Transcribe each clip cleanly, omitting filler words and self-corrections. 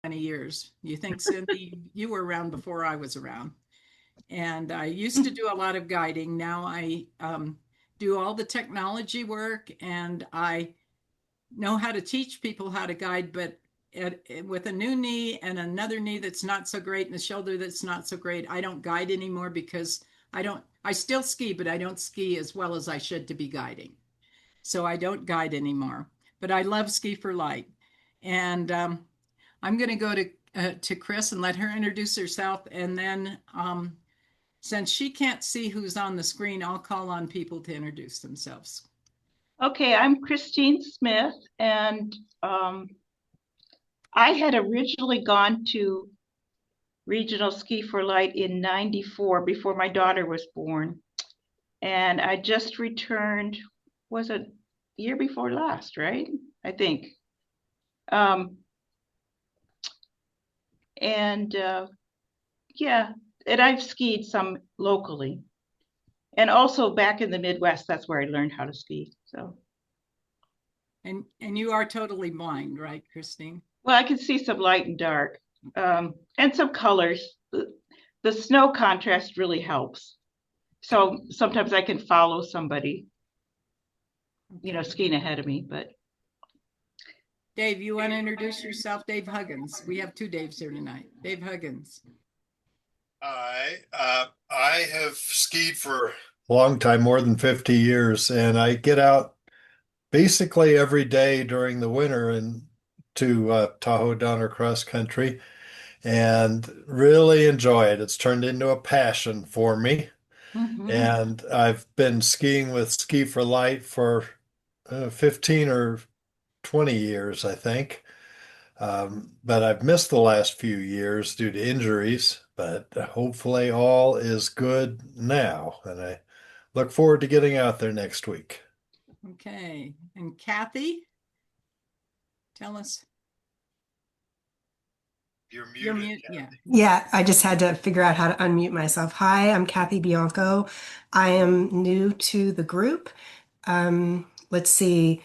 many years. You think, Cindy, you were around before I was around. And I used to do a lot of guiding. Now I do all the technology work and I know how to teach people how to guide, but with a new knee and another knee that's not so great and a shoulder that's not so great, I don't guide anymore because I still ski, but I don't ski as well as I should to be guiding. So I don't guide anymore, but I love Ski for Light. And I'm going to go to Chris and let her introduce herself. And then since she can't see who's on the screen, I'll call on people to introduce themselves. Okay, I'm Christine Smith, and I had originally gone to Regional Ski for Light in '94 before my daughter was born. And I just returned, was it year before last, right? I think. Um, and yeah, and I've skied some locally. And also back in the Midwest, that's where I learned how to ski. So, And you are totally blind, right, Christine? well, I can see some light and dark, and some colors. The snow contrast really helps. So sometimes I can follow somebody, skiing ahead of me. But Dave, you want to introduce yourself? Dave Huggins. We have two Daves here tonight. Dave Huggins. I have skied for a long time, more than 50 years, and I get out basically every day during the winter and to Tahoe Donner Cross Country and really enjoy it. It's turned into a passion for me. And I've been skiing with Ski for Light for 15 or 20 years, I think. But I've missed the last few years due to injuries, but hopefully all is good now. And I look forward to getting out there next week. Okay. And Kathy, tell us. You're mute. Kathy. Yeah. Yeah, I just had to figure out how to unmute myself. Hi, I'm Kathy Bianco. I am new to the group. Let's see.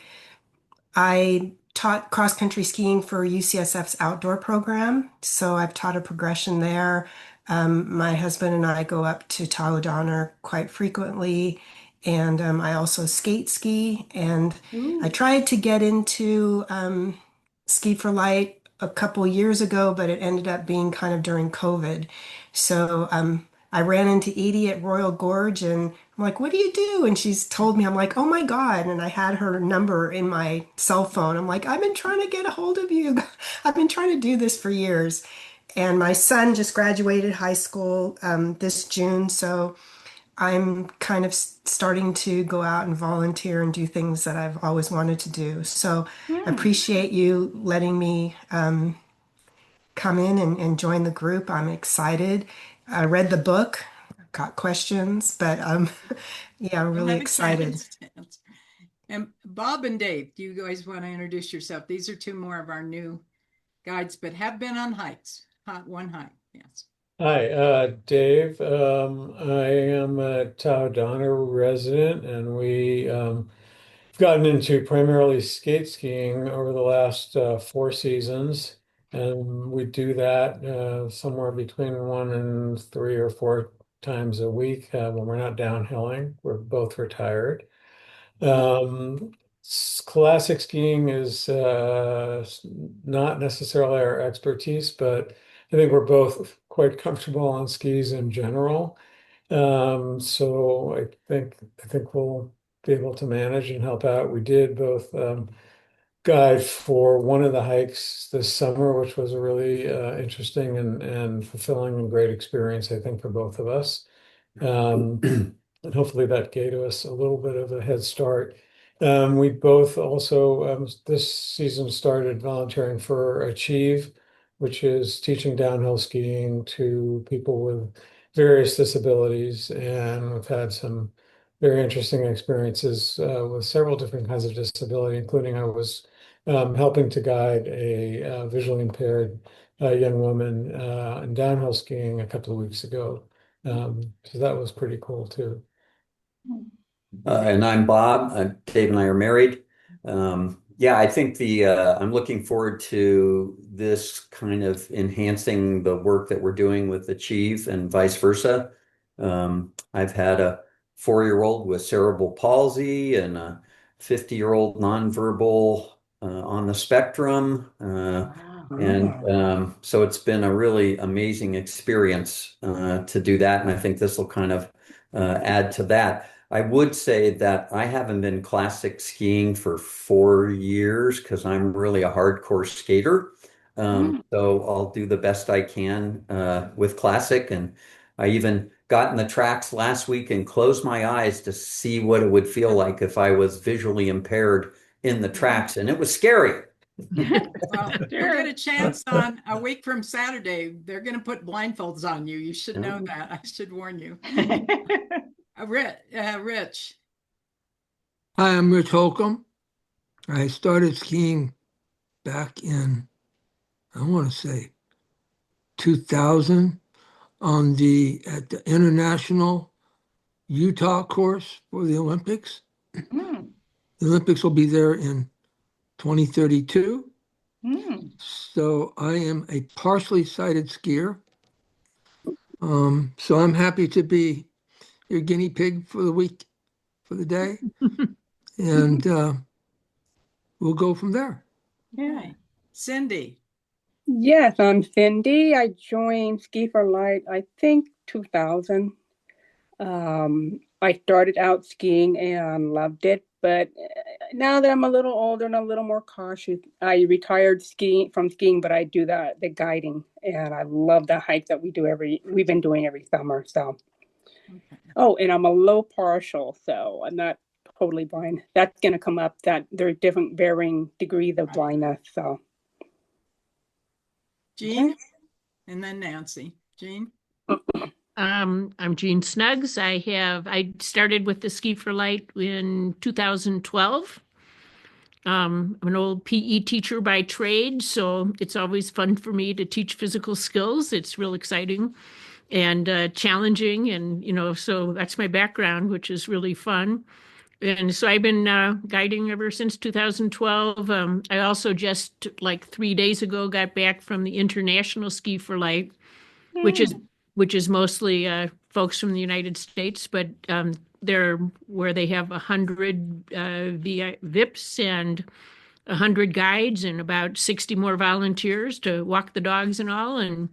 I taught cross country skiing for UCSF's outdoor program, so I've taught a progression there. My husband and I go up to Tahoe Donner quite frequently, and I also skate ski. And I tried to get into Ski for Light a couple years ago, but it ended up being kind of during COVID. So I ran into Edie at Royal Gorge and I'm like, what do you do? And she's told me, I'm like, oh my God. And I had her number in my cell phone. I'm like, I've been trying to get a hold of you. I've been trying to do this for years. And my son just graduated high school this June. So I'm kind of starting to go out and volunteer and do things that I've always wanted to do. So I appreciate you letting me come in and join the group. I'm excited. I read the book, got questions, but yeah, I'm really excited. And Bob and Dave, do you guys want to introduce yourself? These are two more of our new guides, but have been on hikes. One hike, yes. Hi, Dave. I am a Tahoe Donner resident, and we've gotten into primarily skate skiing over the last 4 seasons. And we do that somewhere between 1 and 3 or 4 times a week when we're not downhilling. We're both retired. Classic skiing is not necessarily our expertise, but I think we're both quite comfortable on skis in general. So I think we'll be able to manage and help out. We did both guide for one of the hikes this summer, which was a really interesting and fulfilling and great experience, I think, for both of us. And hopefully that gave us a little bit of a head start. We both also this season started volunteering for Achieve, which is teaching downhill skiing to people with various disabilities. And we've had some very interesting experiences with several different kinds of disability, including I was helping to guide a visually impaired young woman in downhill skiing a couple of weeks ago. So that was pretty cool too. And I'm Bob. Dave and I are married. Yeah, I think I'm looking forward to this kind of enhancing the work that we're doing with Achieve and vice versa. I've had a 4-year-old with cerebral palsy and a 50-year-old nonverbal on the spectrum. And so it's been a really amazing experience to do that. And I think this will kind of add to that. I would say that I haven't been classic skiing for 4 years because I'm really a hardcore skater. So I'll do the best I can with classic. And I even got in the tracks last week and closed my eyes to see what it would feel like if I was visually impaired in the tracks. And it was scary. Well, you'll get a chance on a week from Saturday. They're going to put blindfolds on you. You should know that. I should warn you. Rich. Hi, I'm Rich Holcomb. I started skiing back in, I want to say, 2000 at the International Utah course for the Olympics. The Olympics will be there in 2032. So I am a partially sighted skier. So I'm happy to be your guinea pig for the week, for the day. And we'll go from there. Yeah. Cindy. Yes, I'm Cindy. I joined Ski for Light, I think 2000. I started out skiing and loved it, but now that I'm a little older and a little more cautious, I retired from skiing, but I do the guiding, and I love the hike that we've been doing every summer. So, oh, and I'm a low partial, so I'm not totally blind. That's going to come up. That there are different varying degrees of blindness. So, Jean, and then Nancy. Jean. I'm Jean Snuggs. I started with the Ski for Light in 2012. I'm an old PE teacher by trade, so it's always fun for me to teach physical skills. It's real exciting and challenging, and so that's my background, which is really fun. And so I've been guiding ever since 2012. I also just like 3 days ago got back from the International Ski for Light, which is mostly folks from the United States, but they're where they have 100 VIPs and 100 guides and about 60 more volunteers to walk the dogs and all. And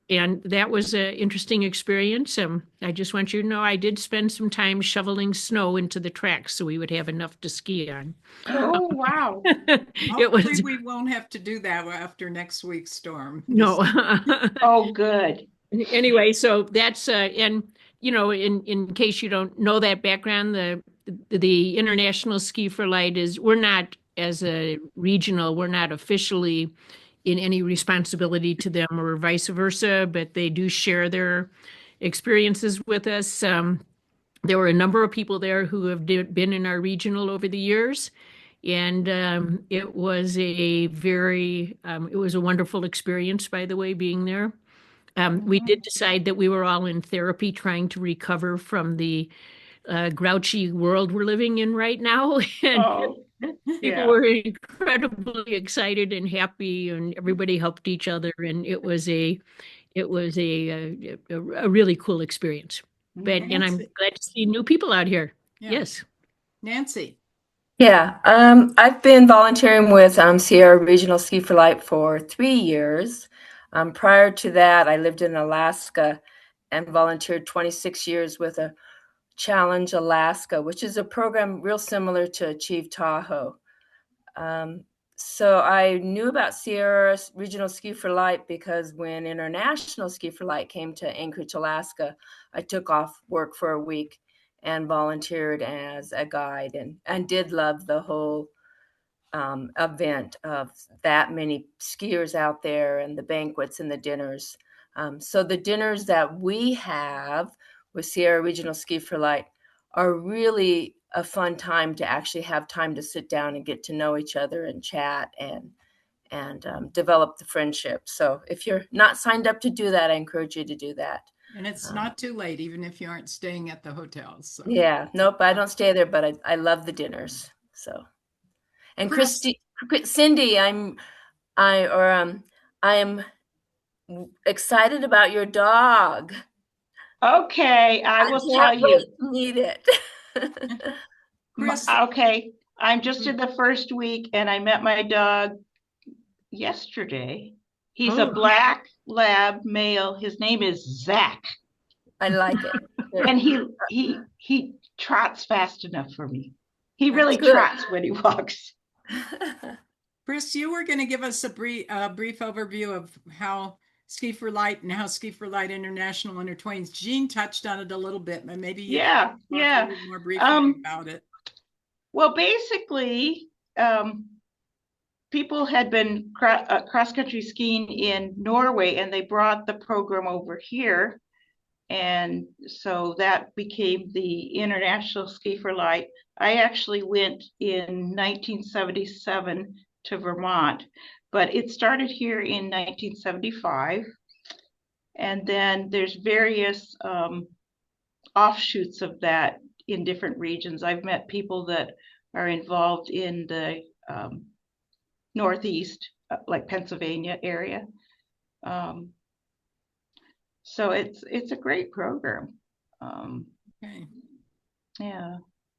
and that was an interesting experience. I just want you to know I did spend some time shoveling snow into the tracks so we would have enough to ski on. Oh, wow. Hopefully we won't have to do that after next week's storm. No. Oh, good. Anyway, so that's and in case you don't know that background, the International Ski for Light we're not, as a regional, we're not officially in any responsibility to them or vice versa, but they do share their experiences with us. There were a number of people there who have been in our regional over the years, and it was a wonderful experience, by the way, being there. We did decide that we were all in therapy trying to recover from the grouchy world we're living in right now. And people were incredibly excited and happy, and everybody helped each other. And it was a really cool experience. And I'm glad to see new people out here. Yeah. Yes. Nancy. Yeah, I've been volunteering with Sierra Regional Ski for Light for 3 years. Prior to that, I lived in Alaska and volunteered 26 years with a Challenge Alaska, which is a program real similar to Achieve Tahoe. So I knew about Sierra Regional Ski for Light because when International Ski for Light came to Anchorage, Alaska, I took off work for a week and volunteered as a guide and did love the whole event of that many skiers out there and the banquets and the dinners. So the dinners that we have with Sierra Regional Ski for Light are really a fun time to actually have time to sit down and get to know each other and chat and develop the friendship. So if you're not signed up to do that, I encourage you to do that. And it's not too late, even if you aren't staying at the hotels. So. Yeah, nope, I don't stay there, but I love the dinners. So, And Chris. Cindy, I am excited about your dog. Okay, I will tell can't you. wait to meet it. Chris, Okay, I'm just in the first week and I met my dog yesterday. He's a Oh. black lab male. His name is Zach. I like it. And he trots fast enough for me. He That's really good. trots when he walks. Chris, you were going to give us a brief overview of how Ski for Light and how Ski for Light International intertwines. Jean touched on it a little bit, but maybe you Yeah, can talk a little more briefly about it. Well, basically, people had been cross-country skiing in Norway and they brought the program over here. And so that became the International Ski for Light. I actually went in 1977 to Vermont, but it started here in 1975. And then there's various offshoots of that in different regions. I've met people that are involved in the Northeast, like Pennsylvania area. So it's a great program. Okay. Yeah.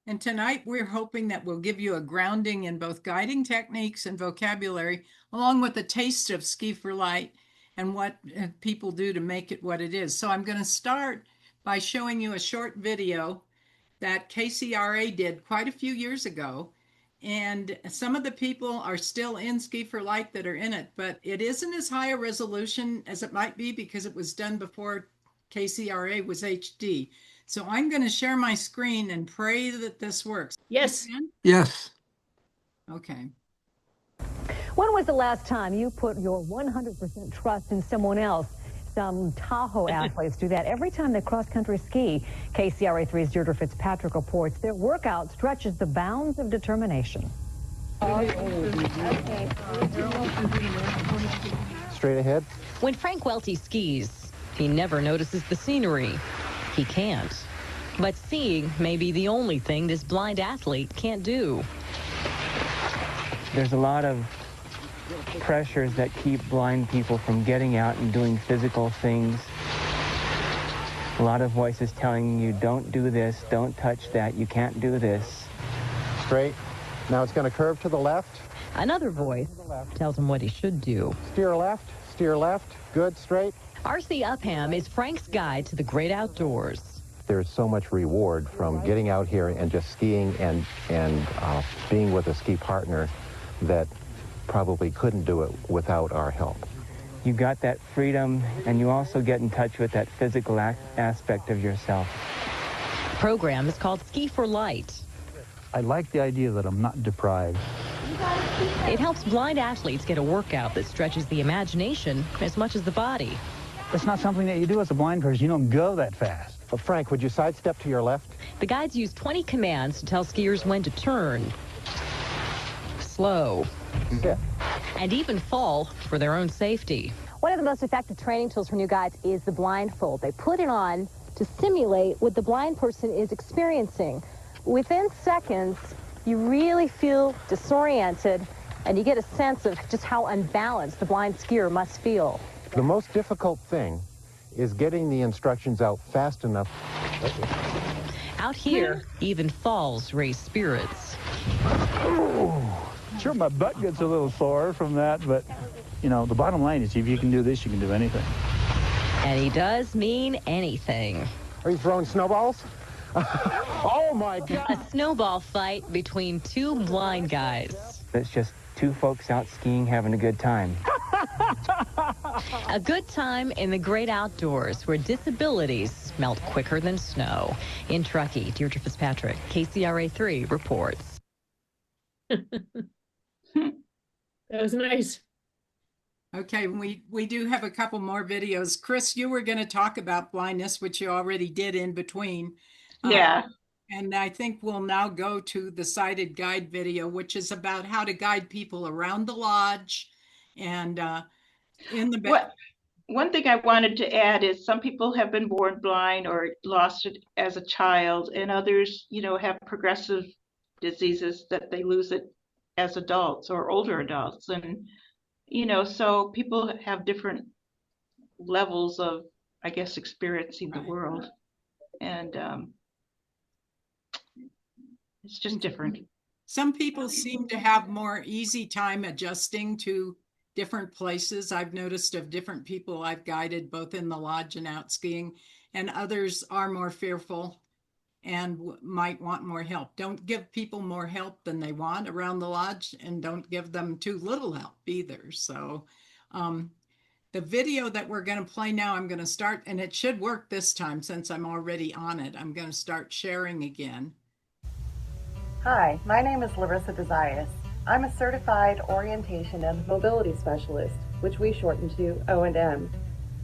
And tonight we're hoping that we'll give you a grounding in both guiding techniques and vocabulary, along with a taste of Ski for Light and what people do to make it what it is. So I'm going to start by showing you a short video that KCRA did quite a few years ago. And some of the people are still in Ski for Light that are in it, but it isn't as high a resolution as it might be because it was done before KCRA was HD. So I'm going to share my screen and pray that this works. Yes. Yes. Okay. When was the last time you put your 100% trust in someone else? Some Tahoe athletes do that every time they cross-country ski. KCRA3's Deirdre Fitzpatrick reports their workout stretches the bounds of determination. Straight ahead. When Frank Welty skis, he never notices the scenery. He can't. But seeing may be the only thing this blind athlete can't do. There's a lot of pressures that keep blind people from getting out and doing physical things. A lot of voices telling you, don't do this, don't touch that, you can't do this. Straight. Now it's going to curve to the left. Another voice tells him what he should do. Steer left, good, straight. R.C. Upham is Frank's guide to the great outdoors. There's so much reward from getting out here and just skiing and being with a ski partner that probably couldn't do it without our help. You got that freedom, and you also get in touch with that physical aspect of yourself. The program is called Ski for Light. I like the idea that I'm not deprived. It helps blind athletes get a workout that stretches the imagination as much as the body. It's not something that you do as a blind person. You don't go that fast. Well, Frank, would you sidestep to your left? The guides use 20 commands to tell skiers when to turn, slow, and even fall for their own safety. One of the most effective training tools for new guides is the blindfold. They put it on to simulate what the blind person is experiencing. Within seconds, you really feel disoriented, and you get a sense of just how unbalanced the blind skier must feel. The most difficult thing is getting the instructions out fast enough. Out here, even falls raise spirits. Sure, my butt gets a little sore from that, but, you know, the bottom line is if you can do this, you can do anything. And he does mean anything. Are you throwing snowballs? Oh, my God. A snowball fight between two blind guys. It's just two folks out skiing having a good time. A good time in the great outdoors where disabilities melt quicker than snow. In Truckee, Deirdre Fitzpatrick, KCRA3 reports. That was nice. Okay, we do have a couple more videos. Chris, you were going to talk about blindness, which you already did in between. Yeah. And I think we'll now go to the sighted guide video, which is about how to guide people around the lodge and in the back. One thing I wanted to add is some people have been born blind or lost it as a child, and others, you know, have progressive diseases that they lose it as adults or older adults. And, you know, so people have different levels of, I guess, experiencing the world. And it's just different. Some people seem to have more easy time adjusting to different places. I've noticed of different people I've guided both in the lodge and out skiing, and others are more fearful and might want more help. Don't give people more help than they want around the lodge, and don't give them too little help either. So the video that we're going to play now, I'm going to start, and it should work this time since I'm already on it. I'm going to start sharing again. Hi, my name is Larissa Desires. I'm a certified orientation and mobility specialist, which we shorten to O&M.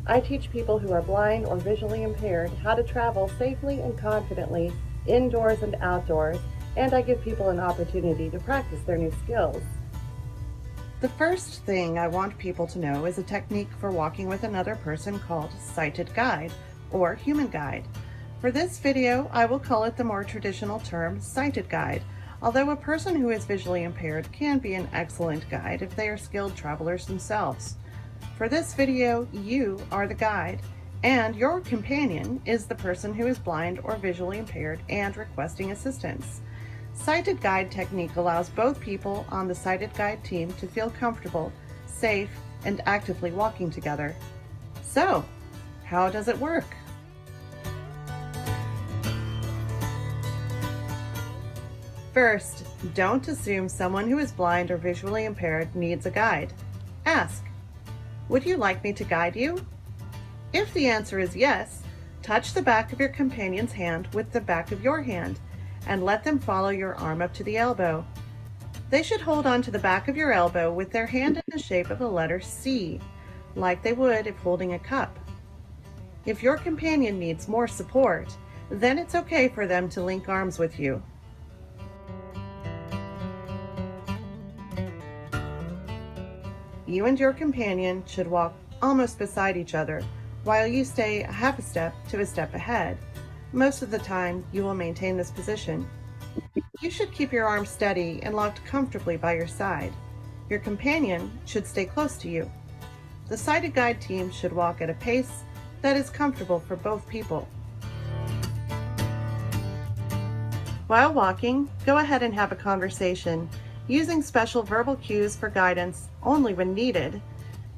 I teach people who are blind or visually impaired how to travel safely and confidently indoors and outdoors, and I give people an opportunity to practice their new skills. The first thing I want people to know is a technique for walking with another person called sighted guide or human guide. For this video, I will call it the more traditional term sighted guide, although a person who is visually impaired can be an excellent guide if they are skilled travelers themselves. For this video, you are the guide, and your companion is the person who is blind or visually impaired and requesting assistance. Sighted guide technique allows both people on the sighted guide team to feel comfortable, safe, and actively walking together. So, how does it work? First, don't assume someone who is blind or visually impaired needs a guide. Ask, would you like me to guide you? If the answer is yes, touch the back of your companion's hand with the back of your hand and let them follow your arm up to the elbow. They should hold on to the back of your elbow with their hand in the shape of the letter C, like they would if holding a cup. If your companion needs more support, then it's okay for them to link arms with you. You and your companion should walk almost beside each other, while you stay a half a step to a step ahead. Most of the time, you will maintain this position. You should keep your arms steady and locked comfortably by your side. Your companion should stay close to you. The sighted guide team should walk at a pace that is comfortable for both people. While walking, go ahead and have a conversation, using special verbal cues for guidance only when needed.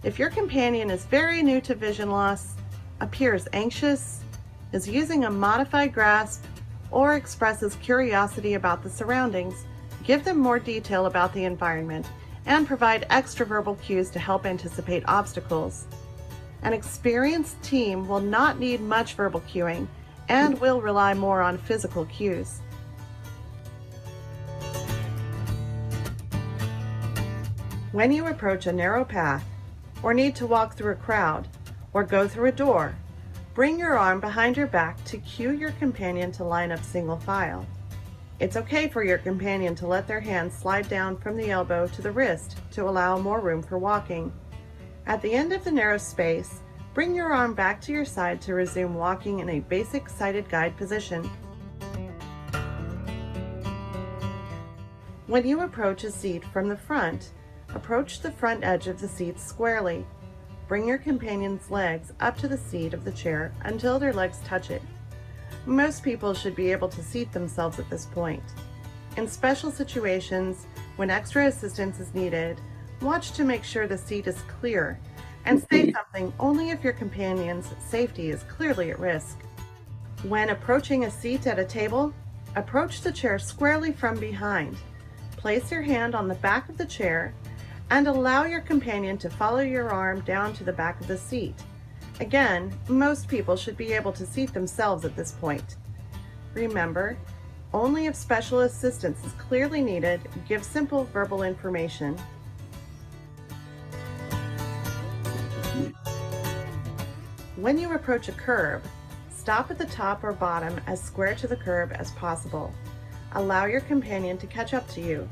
If your companion is very new to vision loss, appears anxious, is using a modified grasp, or expresses curiosity about the surroundings, give them more detail about the environment and provide extra verbal cues to help anticipate obstacles. An experienced team will not need much verbal cueing and will rely more on physical cues. When you approach a narrow path, or need to walk through a crowd, or go through a door, bring your arm behind your back to cue your companion to line up single file. It's okay for your companion to let their hands slide down from the elbow to the wrist to allow more room for walking. At the end of the narrow space, bring your arm back to your side to resume walking in a basic sighted guide position. When you approach a seat from the front, approach the front edge of the seat squarely. Bring your companion's legs up to the seat of the chair until their legs touch it. Most people should be able to seat themselves at this point. In special situations, when extra assistance is needed, watch to make sure the seat is clear and say something only if your companion's safety is clearly at risk. When approaching a seat at a table, approach the chair squarely from behind. Place your hand on the back of the chair and allow your companion to follow your arm down to the back of the seat. Again, most people should be able to seat themselves at this point. Remember, only if special assistance is clearly needed, give simple verbal information. When you approach a curb, stop at the top or bottom as square to the curb as possible. Allow your companion to catch up to you.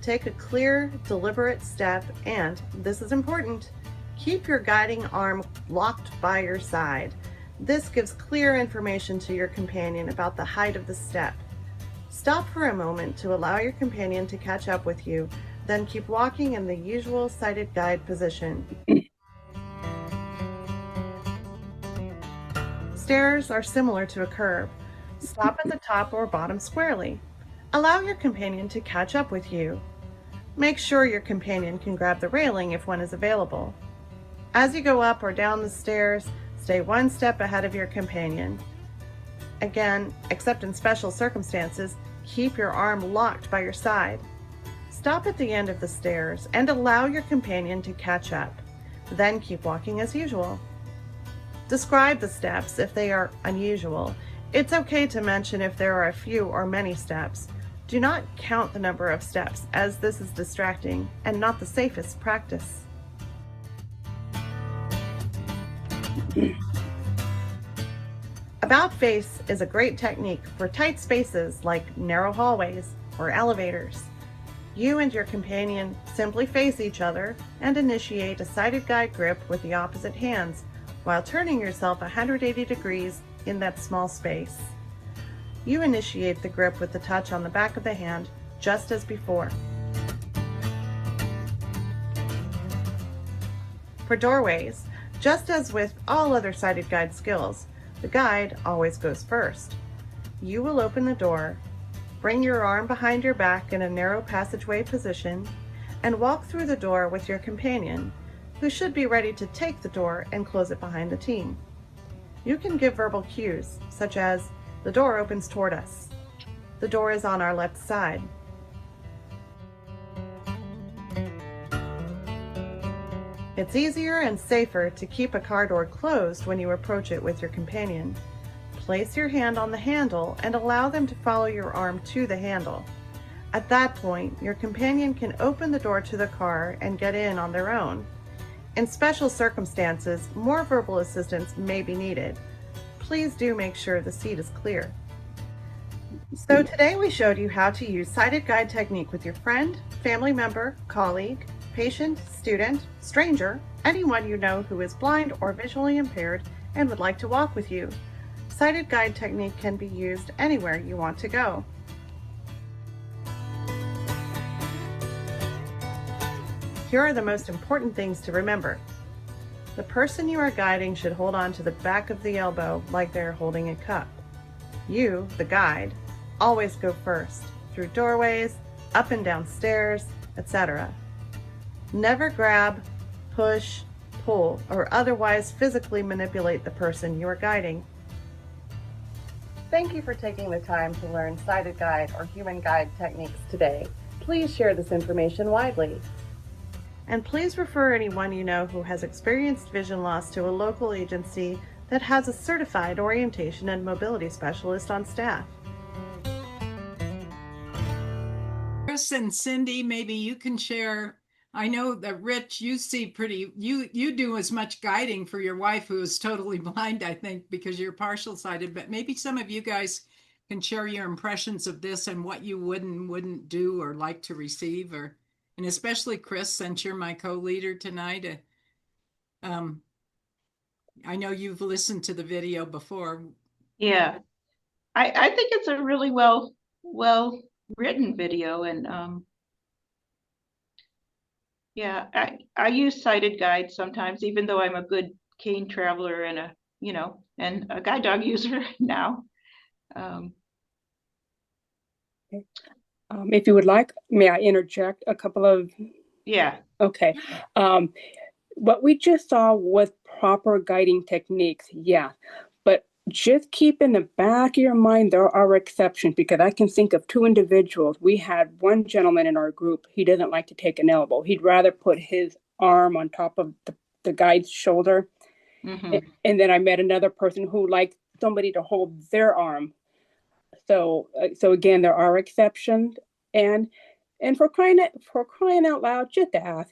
Take a clear, deliberate step and, this is important, keep your guiding arm locked by your side. This gives clear information to your companion about the height of the step. Stop for a moment to allow your companion to catch up with you, then keep walking in the usual sighted guide position. Stairs are similar to a curve. Stop at the top or bottom squarely. Allow your companion to catch up with you. Make sure your companion can grab the railing if one is available. As you go up or down the stairs, stay one step ahead of your companion. Again, except in special circumstances, keep your arm locked by your side. Stop at the end of the stairs and allow your companion to catch up. Then keep walking as usual. Describe the steps if they are unusual. It's okay to mention if there are a few or many steps. Do not count the number of steps, as this is distracting and not the safest practice. About face is a great technique for tight spaces like narrow hallways or elevators. You and your companion simply face each other and initiate a sighted guide grip with the opposite hands while turning yourself 180 degrees in that small space. You initiate the grip with the touch on the back of the hand, just as before. For doorways, just as with all other sighted guide skills, the guide always goes first. You will open the door, bring your arm behind your back in a narrow passageway position, and walk through the door with your companion, who should be ready to take the door and close it behind the team. You can give verbal cues, such as, "The door opens toward us," "The door is on our left side." It's easier and safer to keep a car door closed when you approach it with your companion. Place your hand on the handle and allow them to follow your arm to the handle. At that point, your companion can open the door to the car and get in on their own. In special circumstances, more verbal assistance may be needed. Please do make sure the seat is clear. So today we showed you how to use sighted guide technique with your friend, family member, colleague, patient, student, stranger, anyone you know who is blind or visually impaired and would like to walk with you. Sighted guide technique can be used anywhere you want to go. Here are the most important things to remember. The person you are guiding should hold on to the back of the elbow like they are holding a cup. You, the guide, always go first, through doorways, up and down stairs, etc. Never grab, push, pull, or otherwise physically manipulate the person you are guiding. Thank you for taking the time to learn sighted guide or human guide techniques today. Please share this information widely. And please refer anyone you know who has experienced vision loss to a local agency that has a certified orientation and mobility specialist on staff. Chris and Cindy, maybe you can share. I know that Rich, you do as much guiding for your wife who is totally blind, I think, because you're partial sighted, but maybe some of you guys can share your impressions of this and what you would and wouldn't do or like to receive, and especially Chris, since you're my co-leader tonight. I know you've listened to the video before. Yeah, I think it's a really well written video, and yeah, I use sighted guides sometimes, even though I'm a good cane traveler and a guide dog user now. If you would like, may I interject a couple of? Yeah. Okay. What we just saw was proper guiding techniques, yeah. But just keep in the back of your mind, there are exceptions, because I can think of two individuals. We had one gentleman in our group, he doesn't like to take an elbow. He'd rather put his arm on top of the guide's shoulder. Mm-hmm. And then I met another person who liked somebody to hold their arm. So again, there are exceptions, and for crying out loud, just ask.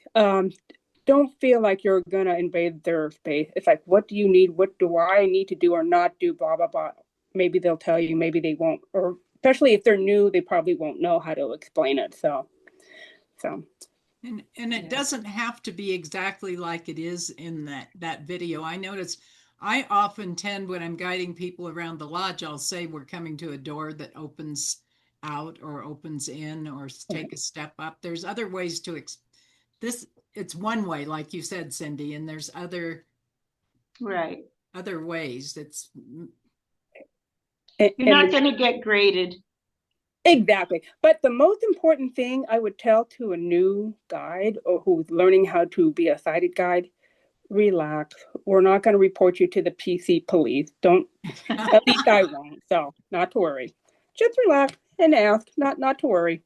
Don't feel like you're gonna invade their space. It's like, what do you need? What do I need to do or not do? Blah blah blah. Maybe they'll tell you. Maybe they won't. Or especially if they're new, they probably won't know how to explain it. So. And it doesn't have to be exactly like it is in that video. I notice I often tend, when I'm guiding people around the lodge, I'll say we're coming to a door that opens out or opens in or take a step up. There's other ways to it's one way, like you said, Cindy, and there's other ways. You're not going to get graded. Exactly. But the most important thing I would tell to a new guide or who's learning how to be a sighted guide, relax. We're not going to report you to the PC police. Don't, at least I won't. So not to worry. Just relax and ask, not to worry.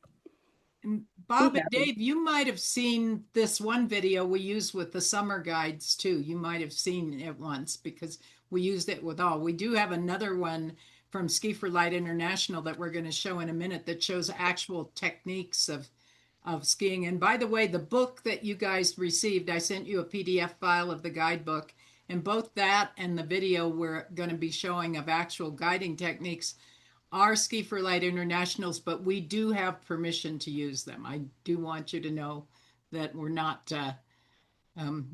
Bob and Dave, you might have seen this one video we use with the summer guides too. You might have seen it once because we used it with all. We do have another one from Ski for Light International that we're going to show in a minute that shows actual techniques of skiing. And by the way, the book that you guys received, I sent you a PDF file of the guidebook, and both that and the video we're going to be showing of actual guiding techniques are Ski for Light International's, but we do have permission to use them. I do want you to know that we're not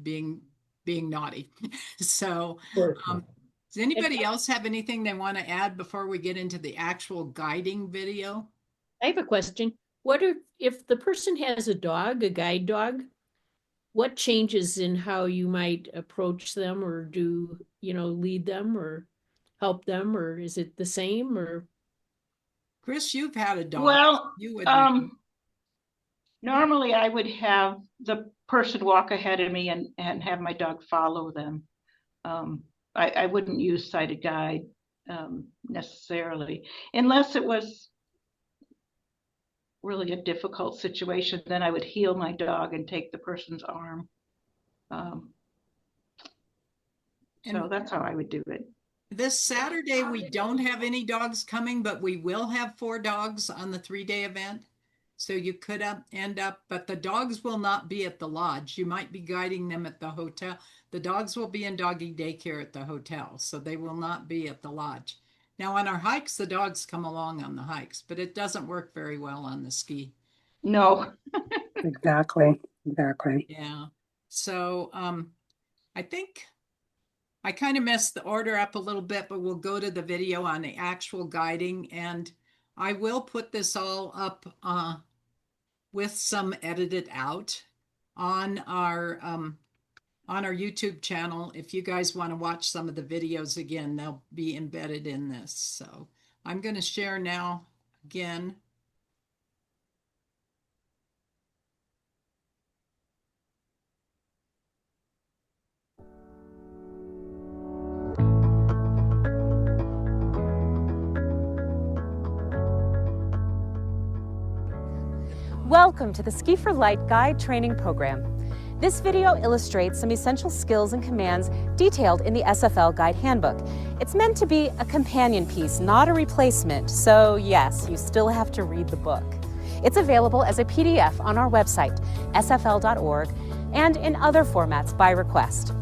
being naughty. So does anybody else have anything they want to add before we get into the actual guiding video? I have a question. What if the person has a dog, a guide dog, what changes in how you might approach them or do, lead them or help them, or is it the same? Or Chris, you've had a dog. Well, you would normally I would have the person walk ahead of me and have my dog follow them. I wouldn't use sighted guide necessarily, unless it was really a difficult situation. Then I would heel my dog and take the person's arm. So that's how I would do it. This Saturday, we don't have any dogs coming, but we will have 4 dogs on the 3-day event. So you could end up, but the dogs will not be at the lodge. You might be guiding them at the hotel. The dogs will be in doggy daycare at the hotel, so they will not be at the lodge. Now on our hikes, the dogs come along on the hikes, but it doesn't work very well on the ski. No. Exactly. Yeah. So I think I kind of messed the order up a little bit, but we'll go to the video on the actual guiding, and I will put this all up with some edited out on our YouTube channel. If you guys want to watch some of the videos again, they'll be embedded in this. So I'm going to share now again. Welcome to the Ski for Light Guide Training Program. This video illustrates some essential skills and commands detailed in the SFL Guide Handbook. It's meant to be a companion piece, not a replacement, so yes, you still have to read the book. It's available as a PDF on our website, sfl.org, and in other formats by request.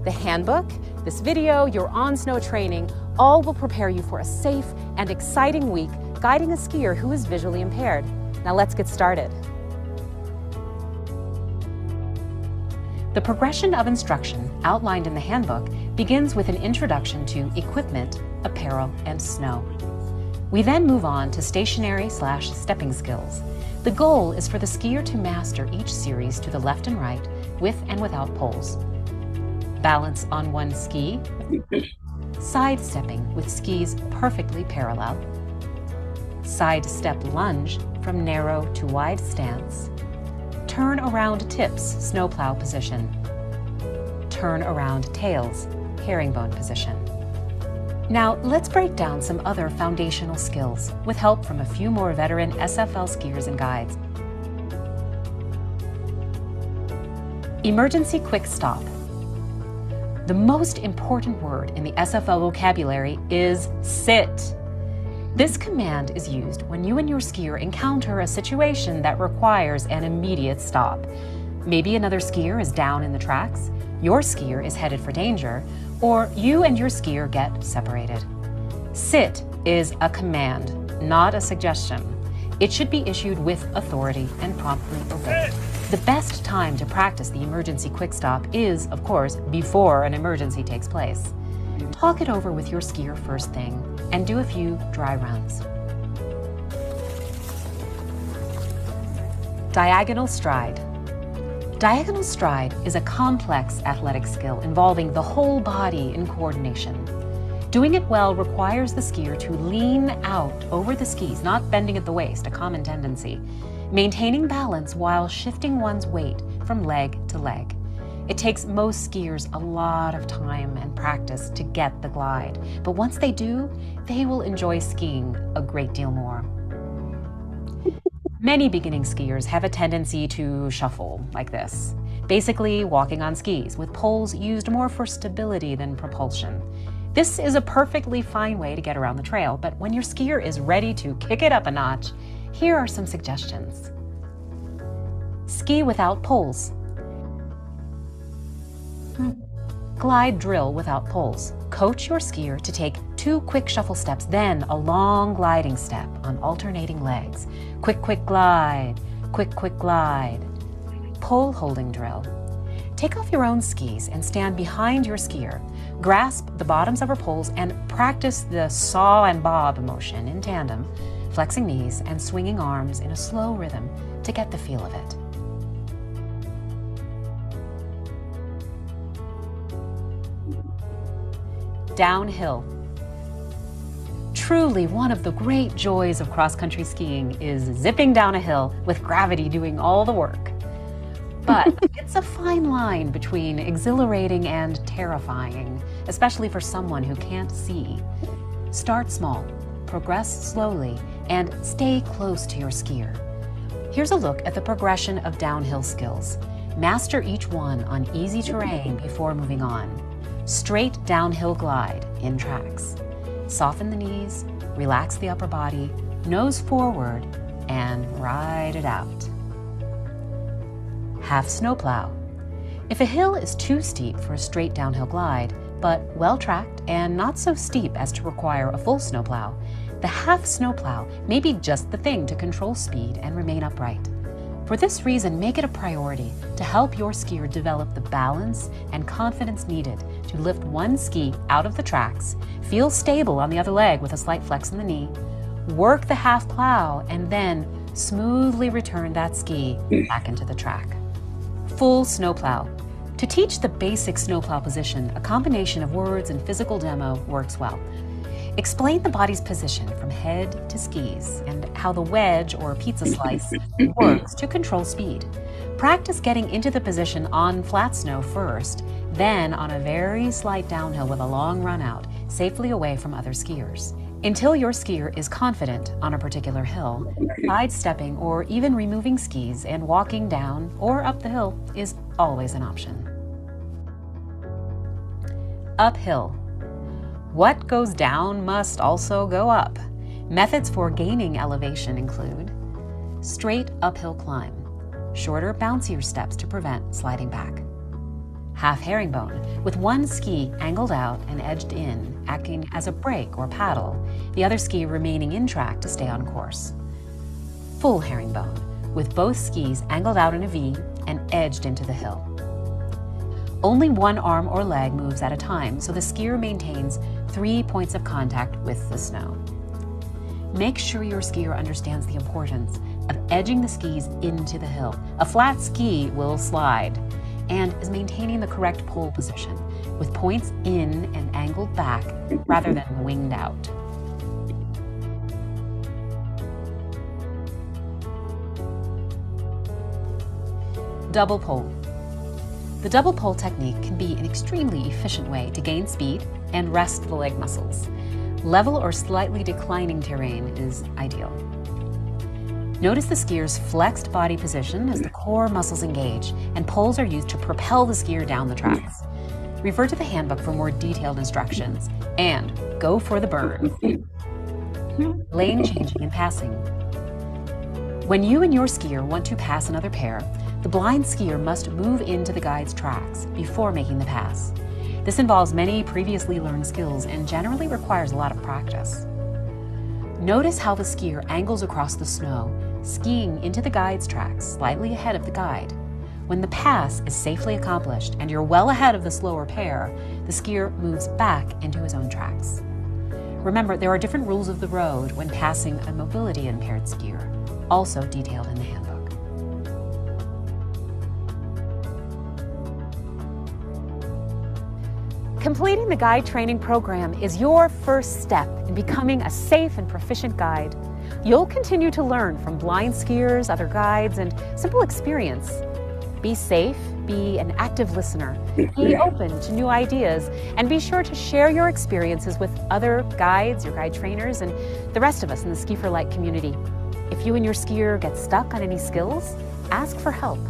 The handbook, this video, your on-snow training, all will prepare you for a safe and exciting week guiding a skier who is visually impaired. Now let's get started. The progression of instruction outlined in the handbook begins with an introduction to equipment, apparel, and snow. We then move on to stationary/stepping skills. The goal is for the skier to master each series to the left and right, with and without poles. Balance on one ski, sidestepping with skis perfectly parallel, side step lunge from narrow to wide stance, turn around tips, snowplow position, turn around tails, herringbone position. Now let's break down some other foundational skills with help from a few more veteran SFL skiers and guides. Emergency quick stop. The most important word in the SFL vocabulary is sit. This command is used when you and your skier encounter a situation that requires an immediate stop. Maybe another skier is down in the tracks, your skier is headed for danger, or you and your skier get separated. Sit is a command, not a suggestion. It should be issued with authority and promptly obeyed. The best time to practice the emergency quick stop is, of course, before an emergency takes place. Talk it over with your skier first thing and do a few dry runs. Diagonal stride. Diagonal stride is a complex athletic skill involving the whole body in coordination. Doing it well requires the skier to lean out over the skis, not bending at the waist, a common tendency, maintaining balance while shifting one's weight from leg to leg. It takes most skiers a lot of time and practice to get the glide, but once they do, they will enjoy skiing a great deal more. Many beginning skiers have a tendency to shuffle like this, basically walking on skis with poles used more for stability than propulsion. This is a perfectly fine way to get around the trail, but when your skier is ready to kick it up a notch, here are some suggestions. Ski without poles. Glide drill without poles. Coach your skier to take 2 quick shuffle steps, then a long gliding step on alternating legs. Quick, quick glide, quick, quick glide. Pole holding drill. Take off your own skis and stand behind your skier. Grasp the bottoms of her poles and practice the saw and bob motion in tandem, flexing knees and swinging arms in a slow rhythm to get the feel of it. Downhill. Truly, one of the great joys of cross-country skiing is zipping down a hill with gravity doing all the work. But it's a fine line between exhilarating and terrifying, especially for someone who can't see. Start small, progress slowly, and stay close to your skier. Here's a look at the progression of downhill skills. Master each one on easy terrain before moving on. Straight downhill glide in tracks. Soften the knees, relax the upper body, nose forward, and ride it out. Half snowplow. If a hill is too steep for a straight downhill glide, but well-tracked and not so steep as to require a full snowplow, the half snowplow may be just the thing to control speed and remain upright. For this reason, make it a priority to help your skier develop the balance and confidence needed to lift one ski out of the tracks, feel stable on the other leg with a slight flex in the knee, work the half plow, and then smoothly return that ski back into the track. Full snowplow. To teach the basic snowplow position, a combination of words and physical demo works well. Explain the body's position from head to skis and how the wedge or pizza slice works to control speed. Practice getting into the position on flat snow first, then on a very slight downhill with a long run out, safely away from other skiers. Until your skier is confident on a particular hill, sidestepping or even removing skis and walking down or up the hill is always an option. Uphill. What goes down must also go up. Methods for gaining elevation include straight uphill climb, shorter, bouncier steps to prevent sliding back. Half herringbone, with one ski angled out and edged in, acting as a brake or paddle, the other ski remaining in track to stay on course. Full herringbone, with both skis angled out in a V and edged into the hill. Only one arm or leg moves at a time, so the skier maintains 3 points of contact with the snow. Make sure your skier understands the importance of edging the skis into the hill. A flat ski will slide, and is maintaining the correct pole position, with points in and angled back rather than winged out. Double pole. The double pole technique can be an extremely efficient way to gain speed and rest the leg muscles. Level or slightly declining terrain is ideal. Notice the skier's flexed body position as the core muscles engage, and poles are used to propel the skier down the tracks. Refer to the handbook for more detailed instructions, and go for the burn. Lane changing and passing. When you and your skier want to pass another pair, the blind skier must move into the guide's tracks before making the pass. This involves many previously learned skills and generally requires a lot of practice. Notice how the skier angles across the snow, skiing into the guide's tracks slightly ahead of the guide. When the pass is safely accomplished and you're well ahead of the slower pair, the skier moves back into his own tracks. Remember, there are different rules of the road when passing a mobility impaired skier, also detailed in the handbook. Completing the guide training program is your first step in becoming a safe and proficient guide. You'll continue to learn from blind skiers, other guides, and simple experience. Be safe, be an active listener, be open to new ideas, and be sure to share your experiences with other guides, your guide trainers, and the rest of us in the Ski for Light community. If you and your skier get stuck on any skills, ask for help.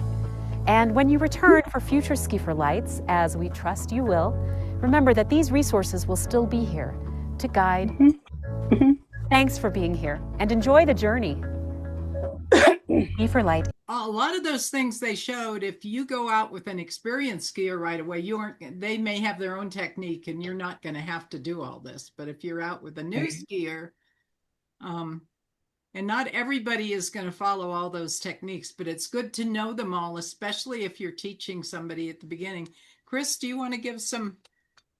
And when you return for future Ski for Lights, as we trust you will, remember that these resources will still be here to guide. Thanks for being here and enjoy the journey. Ski for Light. A lot of those things they showed, if you go out with an experienced skier right away, they may have their own technique and you're not going to have to do all this. But if you're out with a new skier, and not everybody is going to follow all those techniques, but it's good to know them all, especially if you're teaching somebody at the beginning. Chris, do you want to give some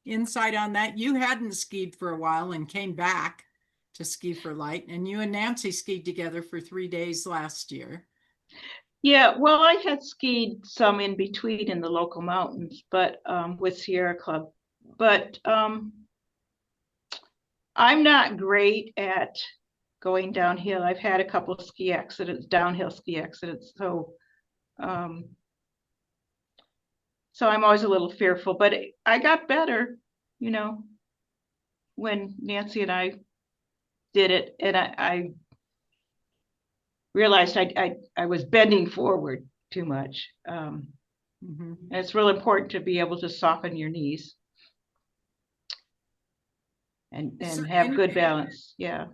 insight on that? You hadn't skied for a while and came back to Ski for Light, and you and Nancy skied together for 3 days last year. Yeah, well, I had skied some in between in the local mountains, but with Sierra Club. But I'm not great at going downhill. I've had a couple of ski accidents, downhill ski accidents, so I'm always a little fearful. But I got better, you know, when Nancy and I did it, and I realized I was bending forward too much. And it's real important to be able to soften your knees and have good balance. Yeah.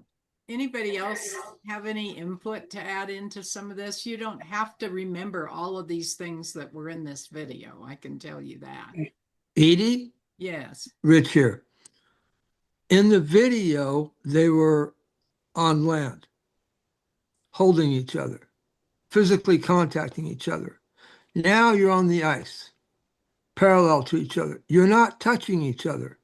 Anybody else have any input to add into some of this? You don't have to remember all of these things that were in this video. I can tell you that. Edie? Yes. Rich here. In the video, they were on land, holding each other, physically contacting each other. Now you're on the ice, parallel to each other. You're not touching each other.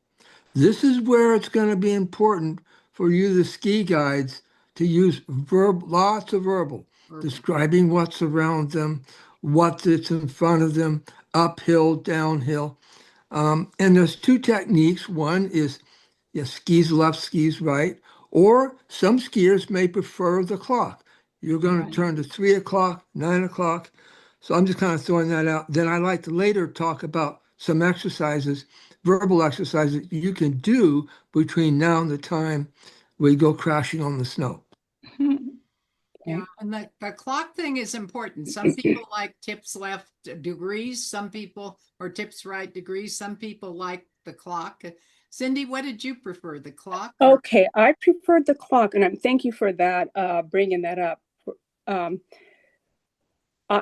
This is where it's going to be important for you, the ski guides, to use lots of verbal, describing what's around them, what's in front of them, uphill, downhill. And there's two techniques. One is skis left, skis right, or some skiers may prefer the clock. You're going to turn to 3 o'clock, 9 o'clock. So I'm just kind of throwing that out. Then I like to later talk about some exercises, verbal exercises you can do between now and the time we go crashing on the snow. Yeah, and the clock thing is important. Some people like tips left degrees, some people, or tips right degrees. Some people like the clock. Cindy, what did you prefer, the clock? Okay, I preferred the clock, and thank you for that, bringing that up.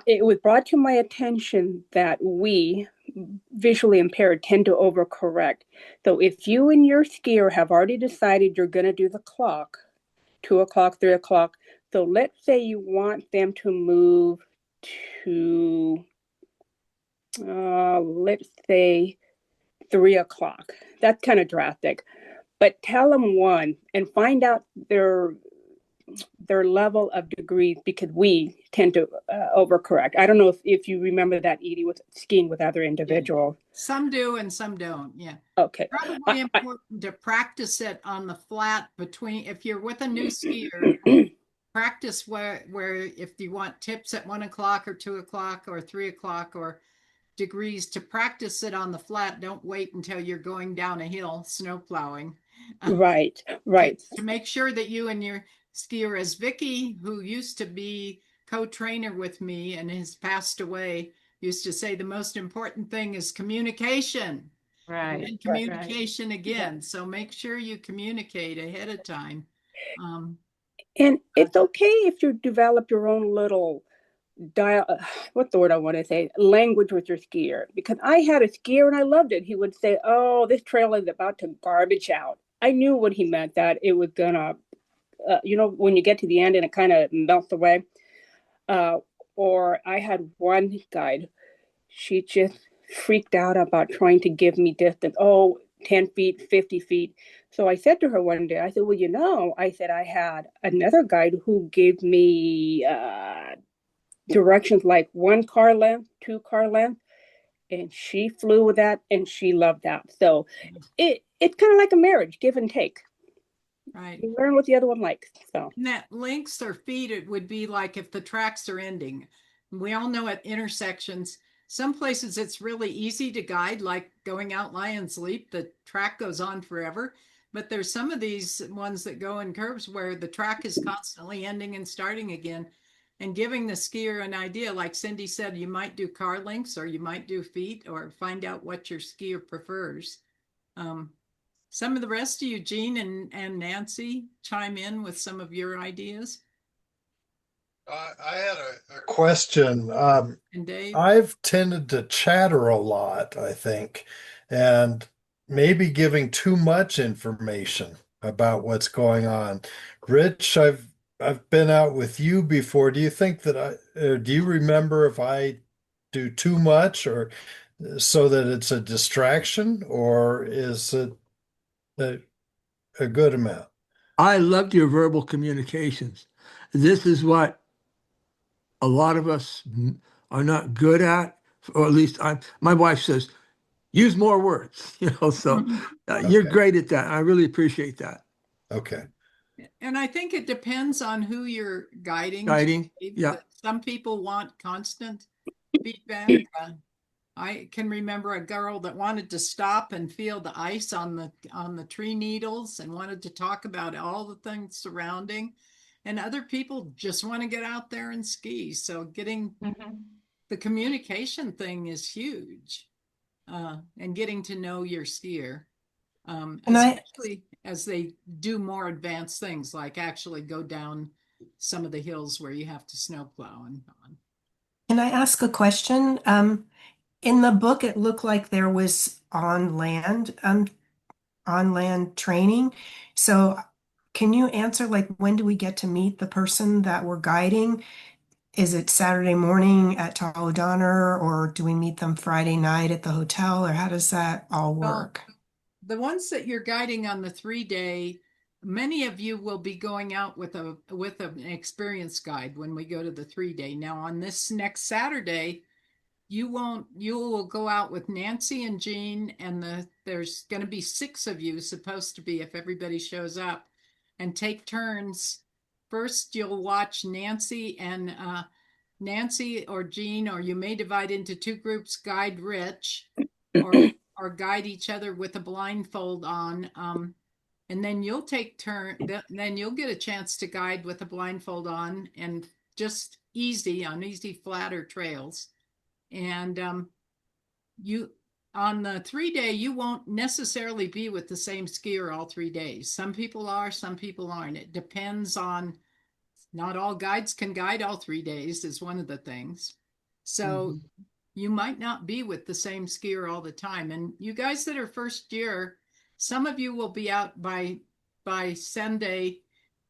It was brought to my attention that we, visually impaired, tend to overcorrect. So if you and your skier have already decided you're going to do the clock, 2 o'clock, 3 o'clock, so let's say you want them to move to, let's say 3 o'clock. That's kind of drastic, but tell them 1 and find out their level of degrees, because we tend to overcorrect. I don't know if you remember that, Edie, with skiing with other individuals. Some do and some don't. Yeah. Okay. Probably important to practice it on the flat between, if you're with a new skier, practice where if you want tips at 1 o'clock or 2 o'clock or 3 o'clock or degrees, to practice it on the flat. Don't wait until you're going down a hill snow plowing. Right. To make sure that you and your skier, as Vicky, who used to be co-trainer with me and has passed away, used to say the most important thing is communication. Right. And communication again. So make sure you communicate ahead of time. And it's okay if you develop your own little what's the word I want to say? Language with your skier. Because I had a skier and I loved it. He would say, "Oh, this trail is about to garbage out." I knew what he meant, that it was gonna, when you get to the end and it kind of melts away. Or I had one guide, she just freaked out about trying to give me distance. 10 feet, 50 feet. So I said to her one day, I said, well, I said I had another guide who gave me directions like 1 car length, 2 car length. and she flew with that and she loved that. So it's kind of like a marriage, give and take. Right. You learn what the other one likes. So And that links or feet, it would be like if the tracks are ending. We all know at intersections, some places it's really easy to guide, like going out Lion's Leap, the track goes on forever. But there's some of these ones that go in curves where the track is constantly ending and starting again. And giving the skier an idea, like Cindy said, you might do car links or you might do feet or find out what your skier prefers. Some of the rest of you, Jean and Nancy, chime in with some of your ideas. I had a question. And Dave? I've tended to chatter a lot, I think, and maybe giving too much information about what's going on. Rich, I've been out with you before. Do you think that do you remember if I do too much or so that it's a distraction, or is it a good amount? I loved your verbal communications. This is what a lot of us are not good at, or at least my wife says, use more words, so you're great at that. I really appreciate that. Okay. And I think it depends on who you're guiding. Yeah. Some people want constant feedback. I can remember a girl that wanted to stop and feel the ice on the tree needles and wanted to talk about all the things surrounding. And other people just want to get out there and ski. So getting the communication thing is huge, and getting to know your skier, especially as they do more advanced things, like actually go down some of the hills where you have to snowplow and on. Can I ask a question? In the book, it looked like there was on land training. So can you answer, like, when do we get to meet the person that we're guiding? Is it Saturday morning at Tahoe Donner, or do we meet them Friday night at the hotel, or how does that all work? The ones that you're guiding on the 3-day, many of you will be going out with an experienced guide when we go to the 3-day. Now on this next Saturday, you will go out with Nancy and Jean, and there's going to be 6 of you, supposed to be, if everybody shows up, and take turns. First, you'll watch Nancy or Jean, or you may divide into 2 groups, guide Rich, or guide each other with a blindfold on. And then you'll take turn. Then you'll get a chance to guide with a blindfold on, and just on easy flatter trails. And you on the 3-day, you won't necessarily be with the same skier all 3 days. Some people are, some people aren't. It depends on, not all guides can guide all 3 days is one of the things. So you might not be with the same skier all the time. And you guys that are first year, some of you will be out by Sunday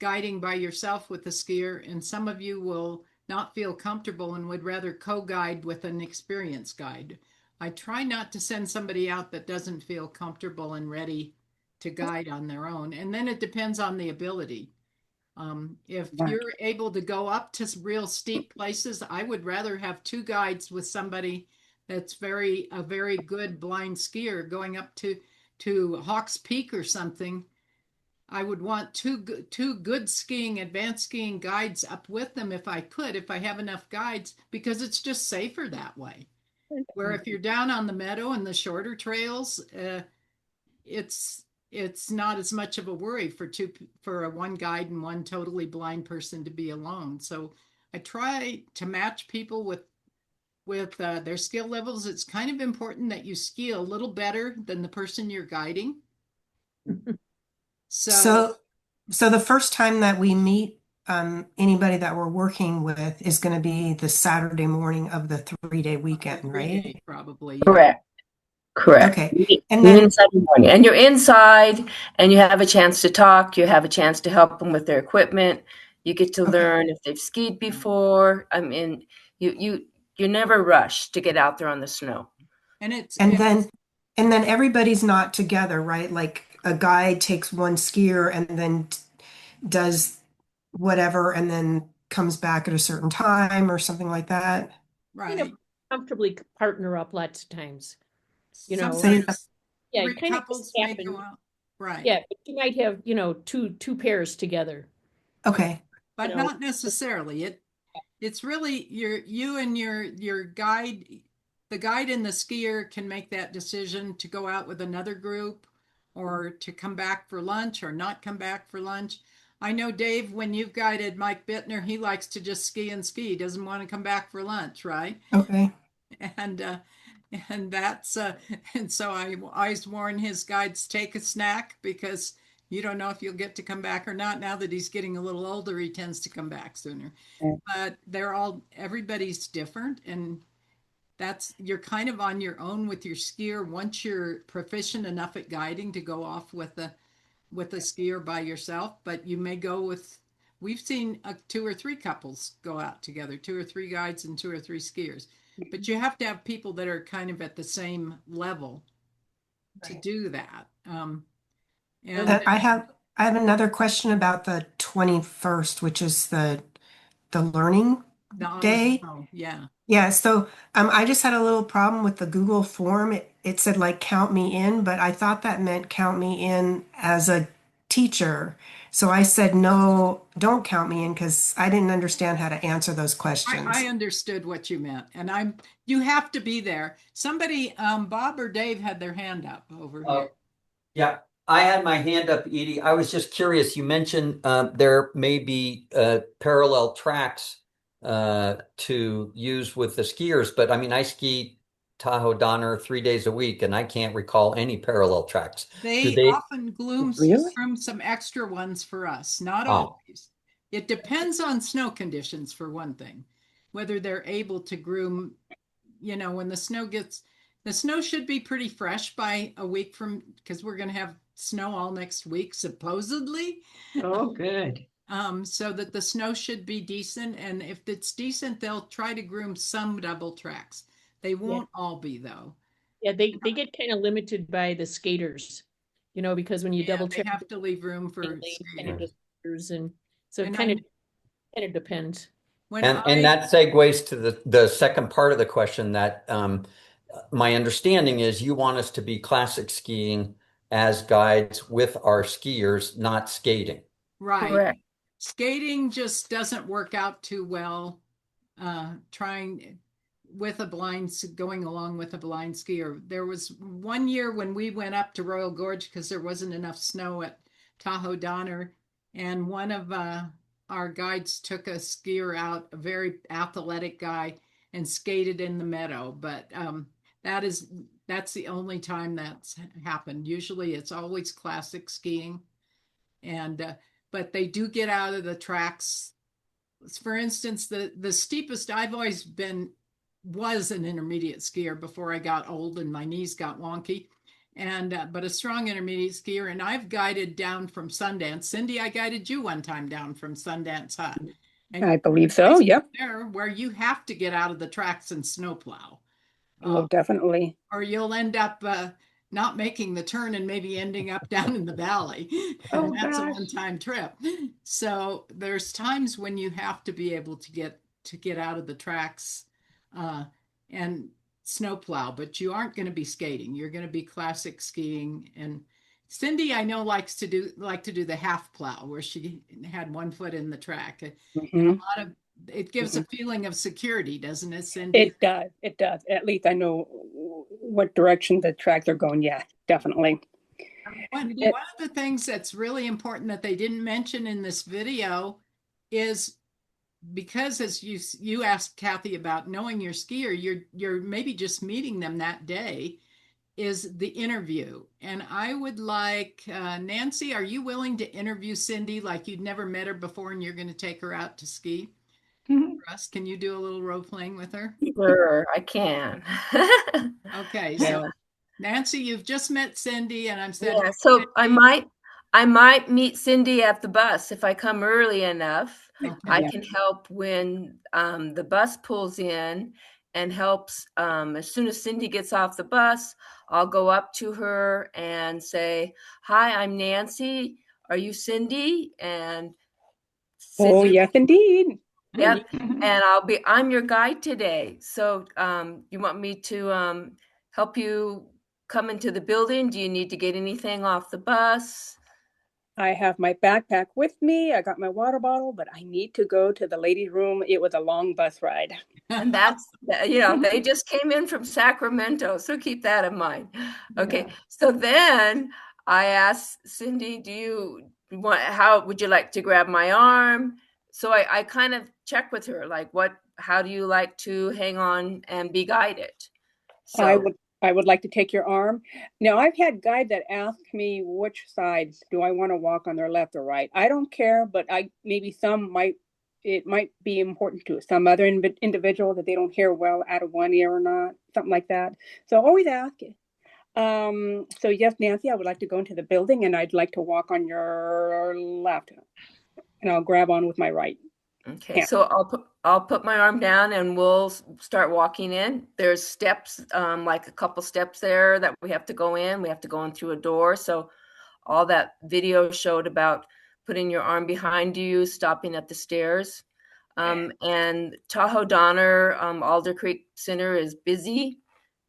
guiding by yourself with the skier, and some of you will not feel comfortable and would rather co-guide with an experienced guide. I try not to send somebody out that doesn't feel comfortable and ready to guide on their own. And then it depends on the ability. If you're able to go up to real steep places, I would rather have 2 guides with somebody that's a very good blind skier going up to Hawks Peak or something. I would want two good advanced skiing guides up with them if I have enough guides, because it's just safer that way. Where if you're down on the meadow and the shorter trails, it's not as much of a worry for a one guide and one totally blind person to be alone. So I try to match people with their skill levels. It's kind of important that you ski a little better than the person you're guiding. So the first time that we meet anybody that we're working with is going to be the Saturday morning of the 3-day weekend, right? Probably. Correct. Okay. And then inside the morning, and you're inside, and you have a chance to talk. You have a chance to help them with their equipment. You get to learn if they've skied before. I mean, you're never rushed to get out there on the snow. And then everybody's not together, right? Like a guide takes one skier and then does whatever, and then comes back at a certain time or something like that. Right. comfortably partner up lots of times. You know, Sometimes yeah, three it kind of couples just may happen. go out. Right. Yeah, but you might have, two pairs together. Okay. But You know. not necessarily. It's really you and your guide. The guide and the skier can make that decision to go out with another group or to come back for lunch or not come back for lunch. I know, Dave, when you've guided Mike Bittner, he likes to just ski and ski. He doesn't want to come back for lunch, right? Okay. And that's and so I always warn his guides, take a snack, because you don't know if you'll get to come back or not. Now that he's getting a little older, he tends to come back sooner. But everybody's different, and you're kind of on your own with your skier once you're proficient enough at guiding to go off with a skier by yourself. But you may go with, we've seen 2 or 3 couples go out together, 2 or 3 guides and 2 or 3 skiers. But you have to have people that are kind of at the same level to do that. And I have another question about the 21st, which is the learning day. Yeah. Yeah, so I just had a little problem with the Google form. It said like count me in, but I thought that meant count me in as a teacher. So I said, no, don't count me in, because I didn't understand how to answer those questions. I understood what you meant, and you have to be there. Somebody, Bob or Dave, had their hand up over here. Yeah, I had my hand up, Edie. I was just curious. You mentioned there may be parallel tracks to use with the skiers, but I mean, I ski Tahoe Donner 3 days a week, and I can't recall any parallel tracks. They often groom some extra ones for us, not always. It depends on snow conditions, for one thing, whether they're able to groom, when the snow should be pretty fresh by a week from, because we're going to have snow all next week, supposedly. Oh, good. So that the snow should be decent. And if it's decent, they'll try to groom some double tracks. They won't all be, though. Yeah, they get kind of limited by the skaters, because when you double check, they have to leave room for skaters, and so it kind of depends. And that segues to the second part of the question, that my understanding is you want us to be classic skiing as guides with our skiers, not skating. Right. Correct. Skating just doesn't work out too well. Going along with a blind skier. There was one year when we went up to Royal Gorge because there wasn't enough snow at Tahoe Donner, and one of our guides took a skier out, a very athletic guy, and skated in the meadow. But that's the only time that's happened. Usually it's always classic skiing, and but they do get out of the tracks. For instance, the steepest I've always was an intermediate skier before I got old and my knees got wonky, but a strong intermediate skier. And I've guided down from Sundance. Cindy, I guided you one time down from Sundance Hut. And I believe so. Yep. There, where you have to get out of the tracks and snowplow. Oh, definitely. Or you'll end up not making the turn and maybe ending up down in the valley. And that's a one-time trip. So there's times when you have to be able to get out of the tracks and snowplow, but you aren't going to be skating. You're going to be classic skiing. And Cindy, I know, like to do the half plow, where she had one foot in the track. Mm-hmm. It gives a feeling of security, doesn't it, Cindy? It does. It does. At least I know what direction the tracks are going. Yeah, definitely. One of the things that's really important that they didn't mention in this video is, because as you asked Kathy about knowing your skier, you're maybe just meeting them that day, is the interview. And I would like, Nancy, are you willing to interview Cindy like you'd never met her before and you're going to take her out to ski? Russ, can you do a little role playing with her? Sure, I can. Okay, so Nancy, you've just met Cindy, and I'm saying, yeah, so I might meet Cindy at the bus if I come early enough. Okay. I can help when the bus pulls in, and helps as soon as Cindy gets off the bus. I'll go up to her and say, "Hi, I'm Nancy. Are you Cindy?" And Cindy, oh, yes, indeed. Yep. And I'm your guide today. So you want me to help you come into the building? Do you need to get anything off the bus? I have my backpack with me. I got my water bottle, but I need to go to the ladies' room. It was a long bus ride. And that's, they just came in from Sacramento. So keep that in mind. Okay. Yeah. So then I asked Cindy, how would you like to grab my arm? So I kind of check with her, like, how do you like to hang on and be guided? So I would like to take your arm. Now, I've had guides that ask me which sides do I want to walk on, their left or right. I don't care, but maybe it might be important to some other individual that they don't hear well out of one ear or not, something like that. So always ask it. So yes, Nancy, I would like to go into the building and I'd like to walk on your left and I'll grab on with my right. Okay, so I'll put my arm down and we'll start walking in. There's steps, like a couple steps there that we have to go in. We have to go in through a door. So all that video showed about putting your arm behind you, stopping at the stairs. And Tahoe Donner Alder Creek Center is busy.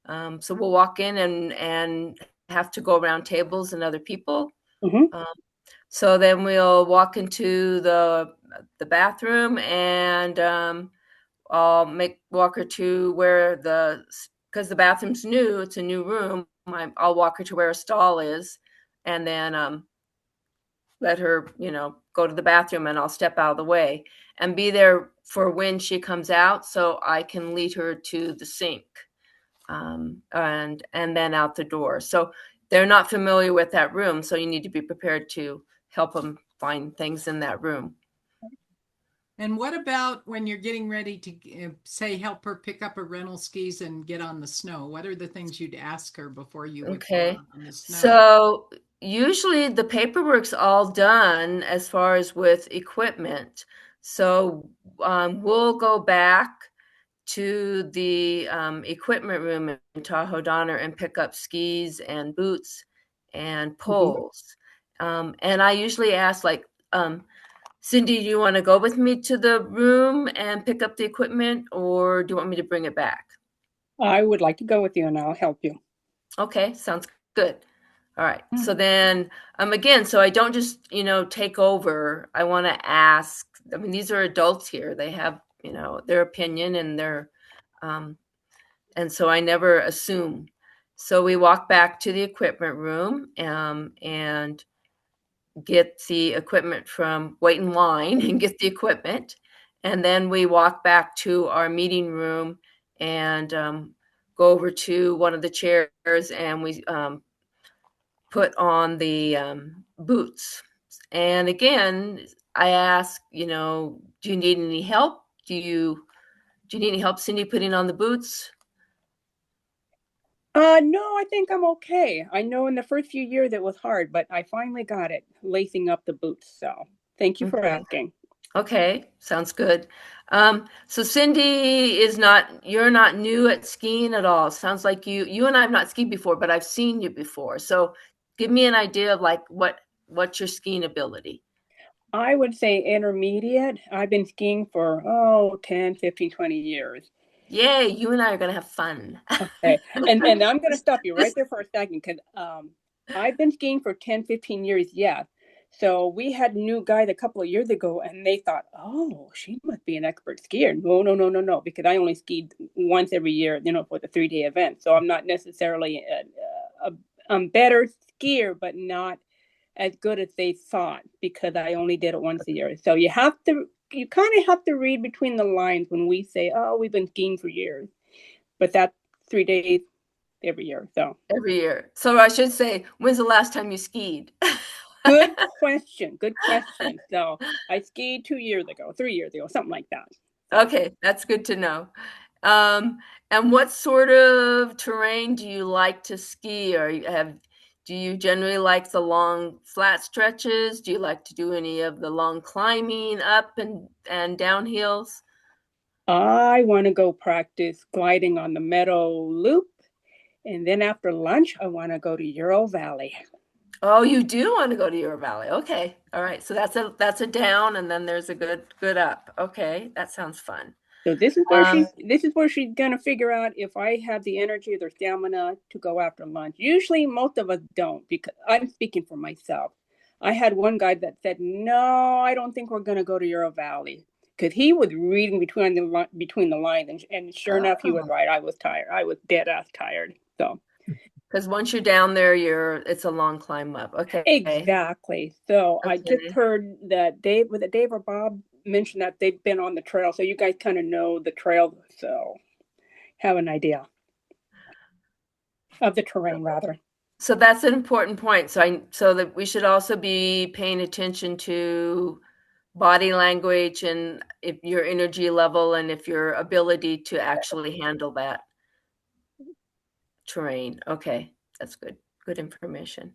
So we'll walk in and have to go around tables and other people. Mm-hmm. So then we'll walk into the bathroom and I'll walk her to where because the bathroom's new, it's a new room. I'll walk her to where a stall is and then let her, go to the bathroom and I'll step out of the way and be there for when she comes out so I can lead her to the sink and then out the door. So they're not familiar with that room. So you need to be prepared to help them find things in that room. And what about when you're getting ready to say, help her pick up her rental skis and get on the snow? What are the things you'd ask her before you would go on the snow? So usually the paperwork's all done as far as with equipment. So we'll go back to the equipment room in Tahoe Donner and pick up skis and boots and poles. And I usually ask, like, Cindy, do you want to go with me to the room and pick up the equipment, or do you want me to bring it back? I would like to go with you and I'll help you. Okay, sounds good. All right. So then, again, so I don't just, take over. I want to ask, these are adults here. They have, their opinion and and so I never assume. So we walk back to the equipment room and get the equipment wait in line and get the equipment. And then we walk back to our meeting room and go over to one of the chairs and we put on the boots. And again, I ask, do you need any help? Do you need any help, Cindy, putting on the boots? No, I think I'm okay. I know in the first few years it was hard, but I finally got it, lacing up the boots. So thank you for asking. Okay, sounds good. So Cindy you're not new at skiing at all. Sounds like you and I have not skied before, but I've seen you before. So give me an idea of like what's your skiing ability? I would say intermediate. I've been skiing for 10, 15, 20 years. Yay, you and I are going to have fun. Okay. And I'm going to stop you right there for a second because I've been skiing for 10, 15 years, yeah. So we had a new guide a couple of years ago and they thought, oh, she must be an expert skier. No, because I only skied once every year, for the 3-day event. So I'm not necessarily a better skier, but not as good as they thought because I only did it once a year. So you kind of have to read between the lines when we say, oh, we've been skiing for years, but that's 3 days every year. So every year. So I should say, when's the last time you skied? Good question. So I skied 2 years ago, 3 years ago, something like that. Okay, that's good to know. And what sort of terrain do you like to ski? Do you generally like the long flat stretches? Do you like to do any of the long climbing up and down hills? I want to go practice gliding on the Meadow Loop. And then after lunch, I want to go to Ural Valley. Oh, you do want to go to Euro Valley. Okay. All right. So that's a down and then there's a good up. Okay. That sounds fun. So this is where she's gonna figure out if I have the energy or the stamina to go after lunch. Usually most of us don't, because I'm speaking for myself. I had one guy that said, no, I don't think we're gonna go to Euro Valley, because he was reading between the lines, and sure enough, he was right. I was tired. I was dead ass tired. So because once you're down there, it's a long climb up. Okay. exactly. So Okay. I just heard that Dave or Bob mentioned that they've been on the trail, so you guys kind of know the trail, so have an idea of the terrain rather. So that's an important point. So that we should also be paying attention to body language and if your energy level and if your ability to actually handle that terrain. Okay, that's good. Good information.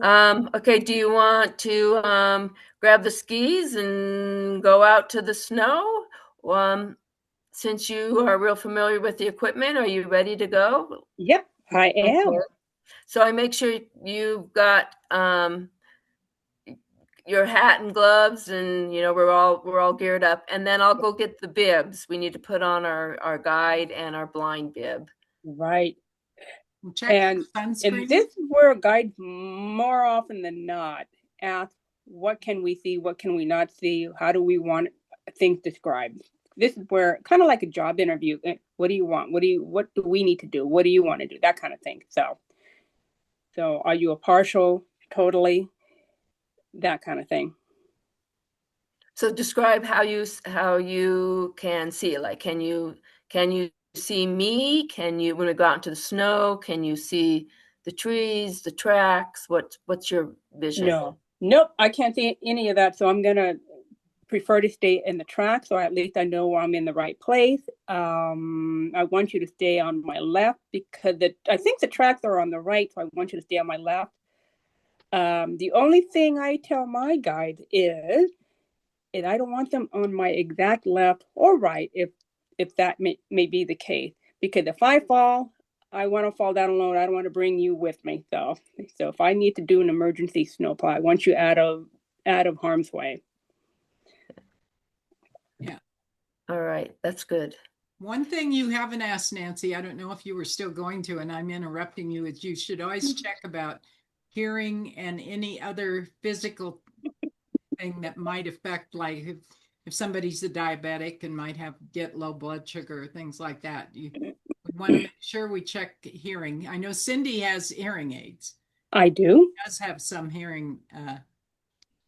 Okay, do you want to grab the skis and go out to the snow? Since you are real familiar with the equipment, are you ready to go? Yep, I am. Okay. So I make sure you've got your hat and gloves, and we're all geared up. And then I'll go get the bibs. We need to put on our guide and our blind bib. Right. And this is where guides more often than not ask, what can we see? What can we not see? How do we want things described? This is where, kind of like a job interview. What do you want? What do we need to do? What do you want to do? That kind of thing. So are you a partial, totally, that kind of thing? So describe how you can see. Like, can you see me? Can you, when we go out into the snow, can you see the trees, the tracks? What's your vision? Nope, I can't see any of that. So I'm gonna prefer to stay in the track, so at least I know I'm in the right place. I want you to stay on my left, because I think the tracks are on the right, so I want you to stay on my left. The only thing I tell my guide is I don't want them on my exact left or right, if that may be the case, because if I fall, I want to fall down alone. I don't want to bring you with me. So if I need to do an emergency snowplow, I want you out of harm's way. Yeah. All right, that's good. One thing you haven't asked, Nancy, I don't know if you were still going to, and I'm interrupting you, is you should always check about hearing and any other physical thing that might affect, like if somebody's a diabetic and might get low blood sugar, things like that. We want to make sure we check hearing. I know Cindy has hearing aids. I do. She does have some hearing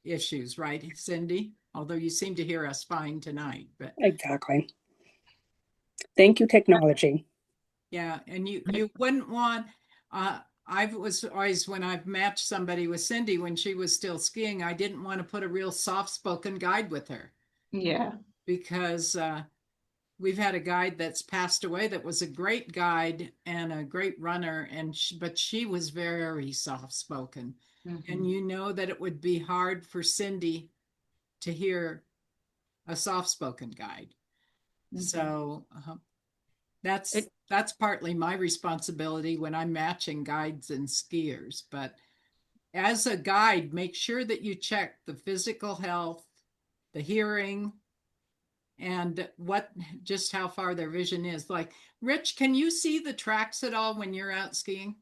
issues, right, Cindy? Although you seem to hear us fine tonight. But exactly. Thank you, technology. Yeah, and you wouldn't want. I was always, when I've matched somebody with Cindy when she was still skiing, I didn't want to put a real soft-spoken guide with her. Yeah. Because we've had a guide that's passed away that was a great guide and a great runner, but she was very soft-spoken. Mm-hmm. And you know that it would be hard for Cindy to hear a soft-spoken guide. Mm-hmm. So that's partly my responsibility when I'm matching guides and skiers. But as a guide, make sure that you check the physical health, the hearing, and just how far their vision is. Like, Rich, can you see the tracks at all when you're out skiing?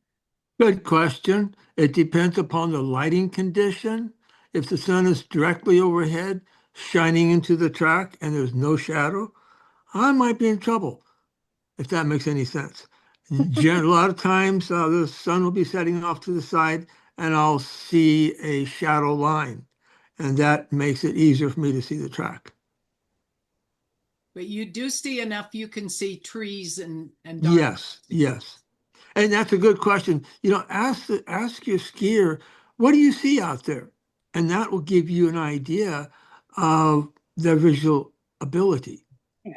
Good question. It depends upon the lighting condition. If the sun is directly overhead, shining into the track, and there's no shadow, I might be in trouble, if that makes any sense. A lot of times the sun will be setting off to the side and I'll see a shadow line, and that makes it easier for me to see the track. But you do see enough, you can see trees and yes. And that's a good question. Ask your skier, what do you see out there? And that will give you an idea of their visual ability. Yeah.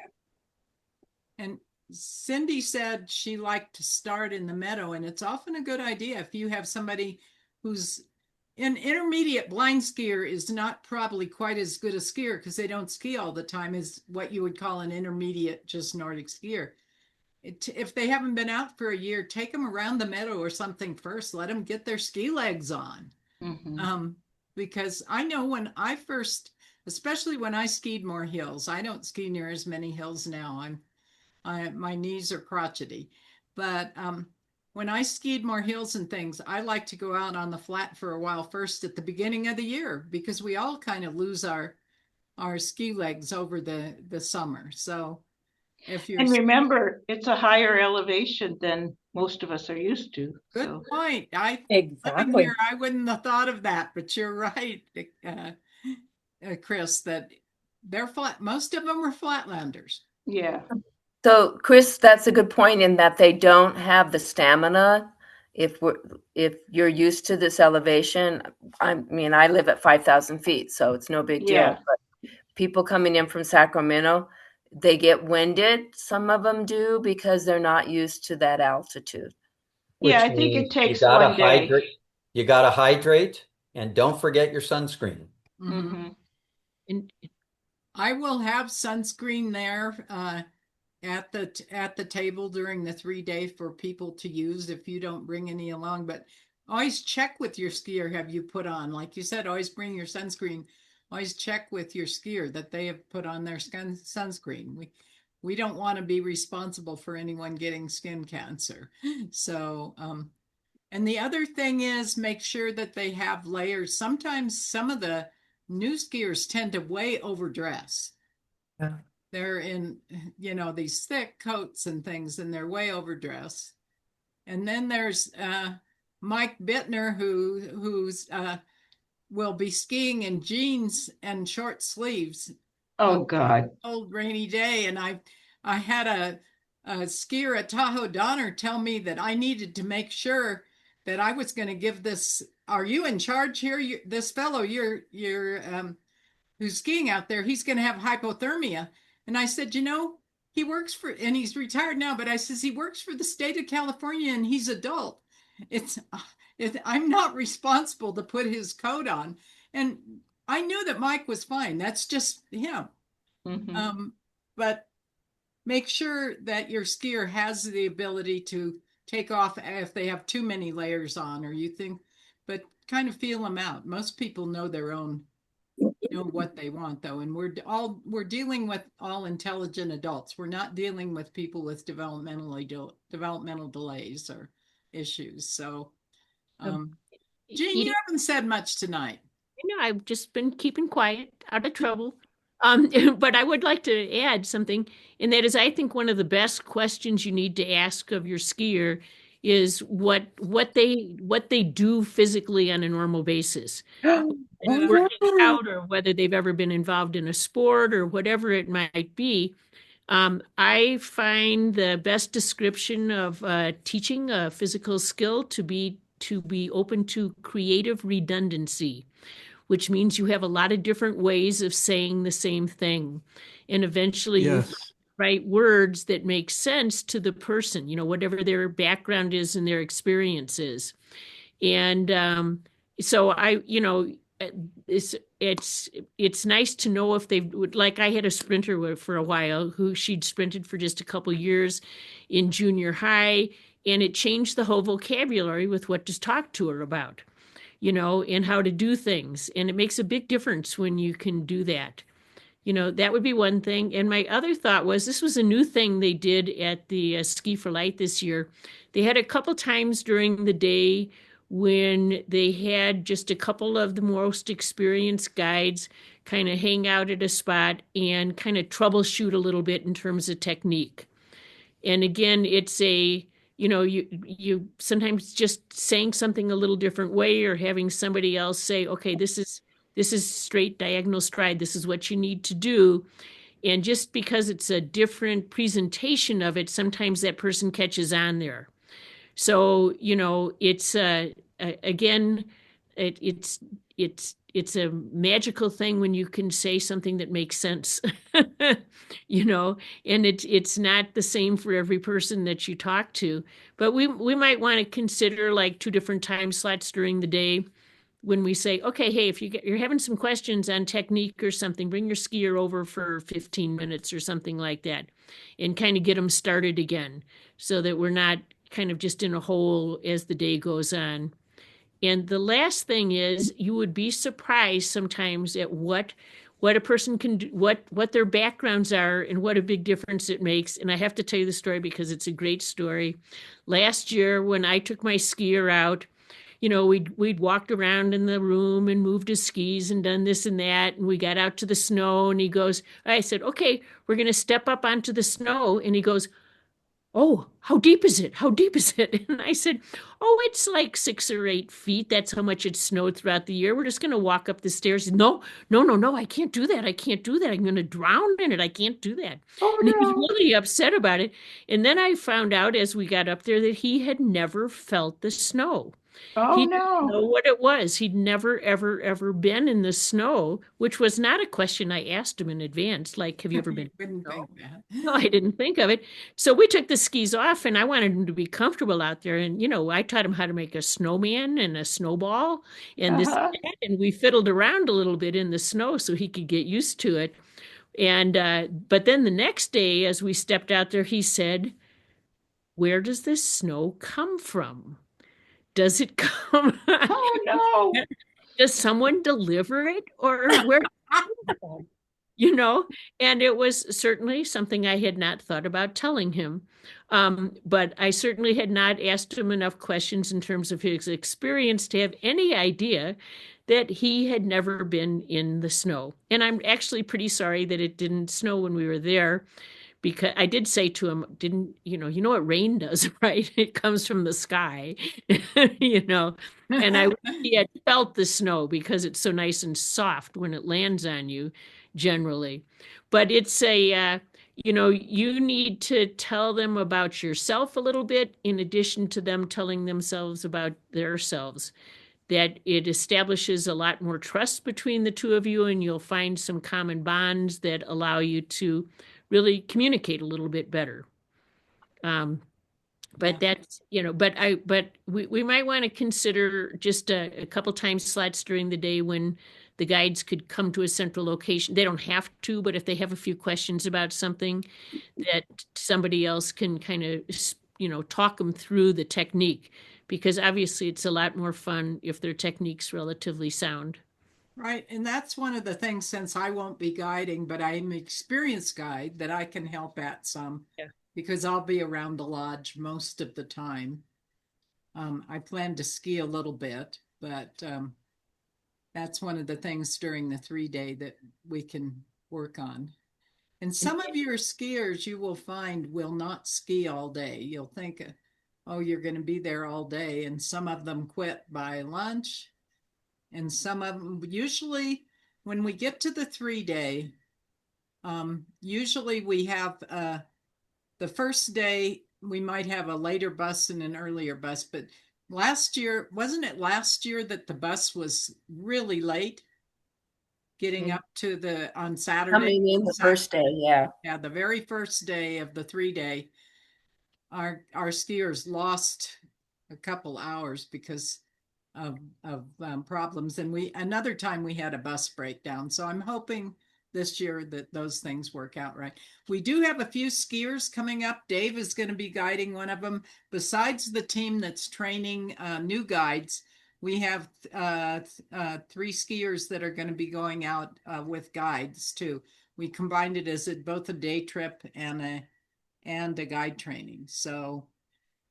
And Cindy said she liked to start in the meadow, and it's often a good idea if you have somebody who's an intermediate blind skier is not probably quite as good a skier because they don't ski all the time as what you would call an intermediate, just Nordic skier. If they haven't been out for a year, take them around the meadow or something first. Let them get their ski legs on. Because I know when I first, especially when I skied more hills, I don't ski near as many hills now. My knees are crotchety, but when I skied more hills and things, I like to go out on the flat for a while first at the beginning of the year, because we all kind of lose our ski legs over the summer. So if you're And remember, it's a higher elevation than most of us are used to. Good So. point. Exactly. Here, I wouldn't have thought of that, but you're right, Chris, that they're flat. Most of them are flatlanders. Yeah. So, Chris, that's a good point in that they don't have the stamina. If you're used to this elevation, I mean, I live at 5,000 feet, so it's no big deal. Yeah. But people coming in from Sacramento, they get winded. Some of them do because they're not used to that altitude. Yeah, Which I think it means takes you gotta one day. hydrate. You gotta hydrate, and don't forget your sunscreen. And I will have sunscreen there at the table during the 3-day for people to use if you don't bring any along. But always check with your skier, have you put on? Like you said, always bring your sunscreen. Always check with your skier that they have put on their sunscreen. We don't want to be responsible for anyone getting skin cancer. So, and the other thing is make sure that they have layers. Sometimes some of the new skiers tend to way overdress. Yeah. They're in, these thick coats and things, and they're way overdressed. And then there's Mike Bittner, who's will be skiing in jeans and short sleeves. Oh God. Cold rainy day, and I had a skier at Tahoe Donner tell me that I needed to make sure that I was going to give this. Are you in charge here? This fellow, you're who's skiing out there, he's going to have hypothermia. And I said, he works for, and he's retired now, but I says he works for the state of California and he's adult. I'm not responsible to put his coat on. And I knew that Mike was fine. That's just him. But make sure that your skier has the ability to take off if they have too many layers on, or you think, but kind of feel them out. Most people know their own, know what they want though. And we're dealing with all intelligent adults. We're not dealing with people with developmental delays or issues. So, Jean, you haven't said much tonight. I've just been keeping quiet, out of trouble. But I would like to add something, and that is, I think one of the best questions you need to ask of your skier is what they do physically on a normal basis, working out, or whether they've ever been involved in a sport or whatever it might be. I find the best description of teaching a physical skill to be open to creative redundancy, which means you have a lot of different ways of saying the same thing. And eventually you write words that make sense to the person, whatever their background is and their experiences. And so it's nice to know if they would, like I had a sprinter for a while who she'd sprinted for just a couple years in junior high, and it changed the whole vocabulary with what to talk to her about. And how to do things. And it makes a big difference when you can do that. That would be one thing. And my other thought was, this was a new thing they did at the Ski for Light this year. They had a couple times during the day when they had just a couple of the most experienced guides kind of hang out at a spot and kind of troubleshoot a little bit in terms of technique. And again, it's you sometimes just saying something a little different way, or having somebody else say, okay, this is straight diagonal stride. This is what you need to do. And just because it's a different presentation of it, sometimes that person catches on there. So, it's again, it's a magical thing when you can say something that makes sense, and it's not the same for every person that you talk to. But we might want to consider like 2 different time slots during the day when we say, okay, hey, if you're having some questions on technique or something, bring your skier over for 15 minutes or something like that, and kind of get them started again, so that we're not kind of just in a hole as the day goes on. And the last thing is, you would be surprised sometimes at what a person can do, what their backgrounds are, and what a big difference it makes. And I have to tell you the story because it's a great story. Last year, when I took my skier out, you know, we'd walked around in the room and moved his skis and done this and that, and we got out to the snow, and he goes, I said, okay, we're going to step up onto the snow. And he goes, oh, how deep is it? How deep is it? And I said, oh, it's like 6 or 8 feet. That's how much it snowed throughout the year. We're just going to walk up the stairs. No, I can't do that. I can't do that. I'm going to drown in it. I can't do that. Oh, and he was no. really upset about it. And then I found out as we got up there that he had never felt the snow. Oh, He no. didn't know what it was. He'd never, ever, ever been in the snow, which was not a question I asked him in advance. Like, have you ever been? Wouldn't think that. No, I didn't think of it. So we took the skis off, and I wanted him to be comfortable out there. And, you know, I taught him how to make a snowman and a snowball and this and that. And we fiddled around a little bit in the snow so he could get used to it. And, but then the next day, as we stepped out there, he said, where does this snow come from? Does it come? Oh, no. Does someone deliver it, or where? You know, and it was certainly something I had not thought about telling him. But I certainly had not asked him enough questions in terms of his experience to have any idea that he had never been in the snow. And I'm actually pretty sorry that it didn't snow when we were there, because I did say to him, you know what rain does, right? It comes from the sky, you know, and I wish he had felt the snow because it's so nice and soft when it lands on you generally. But it's you know, you need to tell them about yourself a little bit in addition to them telling themselves about themselves. That it establishes a lot more trust between the two of you, and you'll find some common bonds that allow you to really communicate a little bit better. But that's, you know, but we might want to consider just a couple time slots during the day when the guides could come to a central location. They don't have to, but if they have a few questions about something, that somebody else can kind of, you know, talk them through the technique, because obviously it's a lot more fun if their technique's relatively sound. Right. And that's one of the things, since I won't be guiding, but I'm an experienced guide, that I can help at some, because I'll be around the lodge most of the time. I plan to ski a little bit, but that's one of the things during the 3-day that we can work on. And some of your skiers you will find will not ski all day. You'll think, oh, you're going to be there all day. And some of them quit by lunch. And some of them, usually when we get to the 3-day, usually we have the first day, we might have a later bus and an earlier bus. But last year, wasn't it last year that the bus was really late getting up to on Saturday? Coming in the first day, yeah. Yeah, the very first day of the 3-day, our skiers lost a couple hours because of problems. And another time we had a bus breakdown. So I'm hoping this year that those things work out right. We do have a few skiers coming up. Dave is going to be guiding one of them. Besides the team that's training new guides, we have 3 skiers that are going to be going out with guides too. We combined it as both a day trip and a guide training. So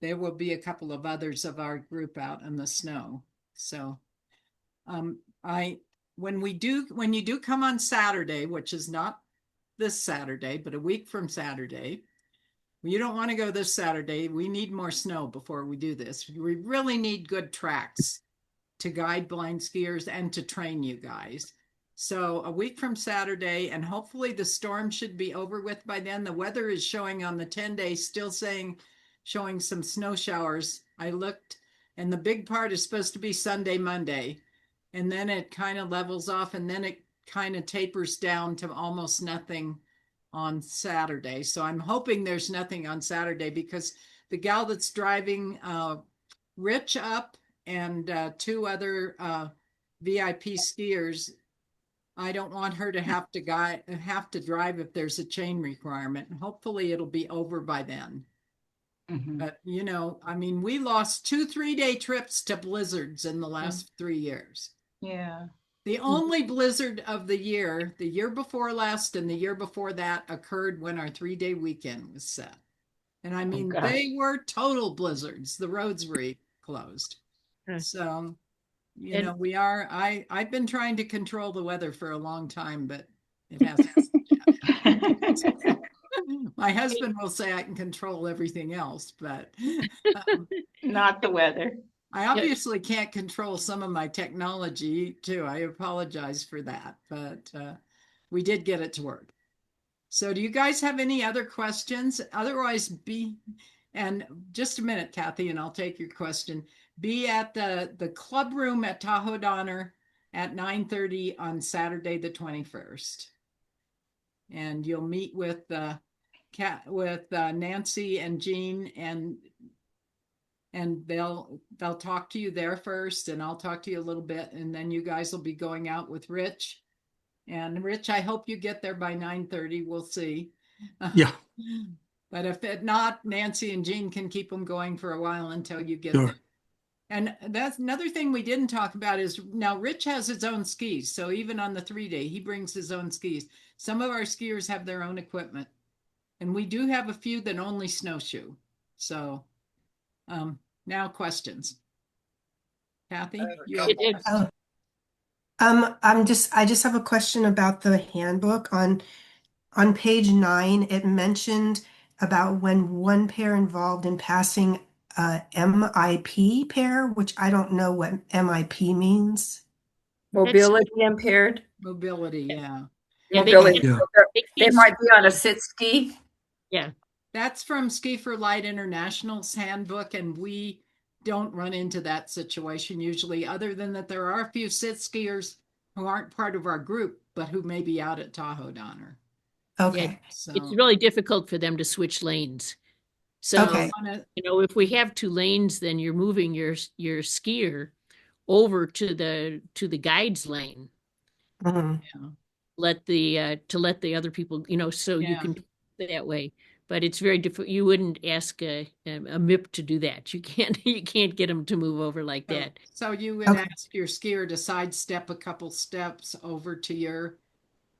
there will be a couple of others of our group out in the snow. So when you do come on Saturday, which is not this Saturday, but a week from Saturday, you don't want to go this Saturday. We need more snow before we do this. We really need good tracks to guide blind skiers and to train you guys. So a week from Saturday, and hopefully the storm should be over with by then. The weather is showing on the 10-day, still showing some snow showers. I looked, and the big part is supposed to be Sunday, Monday. And then it kind of levels off, and then it kind of tapers down to almost nothing on Saturday. So I'm hoping there's nothing on Saturday, because the gal that's driving Rich up and 2 other VIP skiers, I don't want her to have to drive if there's a chain requirement. And hopefully it'll be over by then. But, you know, I mean, we lost 2 3-day trips to blizzards in the last 3 years. Yeah. The only blizzard of the year before last and the year before that, occurred when our 3-day weekend was set. And I mean, gosh. they were total blizzards. The roads were closed. Hmm. So, you And- know, I've been trying to control the weather for a long time, but it hasn't. My husband will say I can control everything else, but Not the weather. I obviously can't control some of my technology too. I apologize for that, but we did get it to work. So do you guys have any other questions? Otherwise, and just a minute, Kathy, and I'll take your question. Be at the club room at Tahoe Donner at 9:30 on Saturday, the 21st. And you'll meet with Nancy and Jean, and they'll talk to you there first, and I'll talk to you a little bit, and then you guys will be going out with Rich. And Rich, I hope you get there by 9:30. We'll see. Yeah. But if not, Nancy and Jean can keep them going for a while until you get Sure. there. And that's another thing we didn't talk about is now Rich has his own skis. So even on the 3-day, he brings his own skis. Some of our skiers have their own equipment. And we do have a few that only snowshoe. So now questions. Kathy? You have I just have a question about the handbook. On page 9, it mentioned about when one pair involved in passing a MIP pair, which I don't know what MIP means. Mobility impaired. Mobility, yeah. Yeah, Mobility. Yeah. They might be on a sit ski. Yeah. That's from Ski for Light International's handbook, and we don't run into that situation usually, other than that there are a few sit skiers who aren't part of our group, but who may be out at Tahoe Donner. Okay. So It's really difficult for them to switch lanes. So, Okay. you know, if we have 2 lanes, then you're moving your skier over to the guide's lane. Mhm. Let the other people, you know, so you Yeah. can do it that way. But it's very difficult. You wouldn't ask a MIP to do that. You can't get them to move over like that. So you would Okay. ask your skier to sidestep a couple steps over to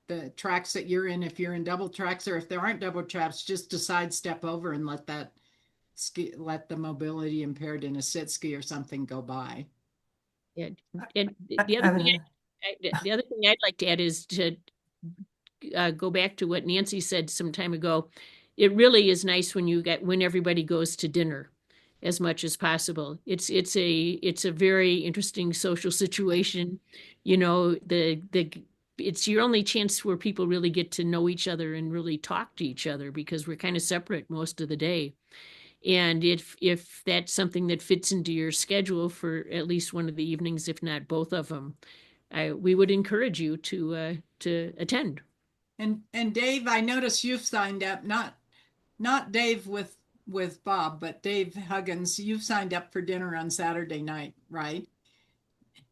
the tracks that you're in, if you're in double tracks, or if there aren't double tracks, just to sidestep over and let the mobility impaired in a sit ski or something go by. Yeah. And the I other don't thing, know. the other thing I'd like to add is to go back to what Nancy said some time ago. It really is nice when everybody goes to dinner as much as possible. It's a very interesting social situation. You know, it's your only chance where people really get to know each other and really talk to each other, because we're kind of separate most of the day. And if that's something that fits into your schedule for at least one of the evenings, if not both of them, we would encourage you to attend. And Dave, I notice you've signed up, not Dave with Bob, but Dave Huggins, you've signed up for dinner on Saturday night, right?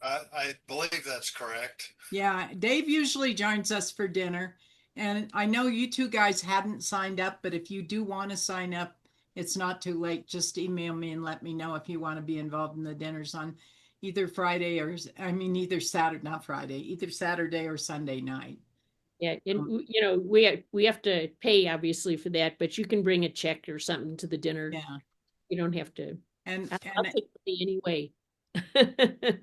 I believe that's correct. Yeah, Dave usually joins us for dinner. And I know you two guys hadn't signed up, but if you do want to sign up, it's not too late. Just email me and let me know if you want to be involved in the dinners on either either Saturday, not Friday, either Saturday or Sunday night. Yeah, and you know, we have to pay obviously for that, but you can bring a check or something to the dinner. Yeah. You don't have to. And I'll take money anyway.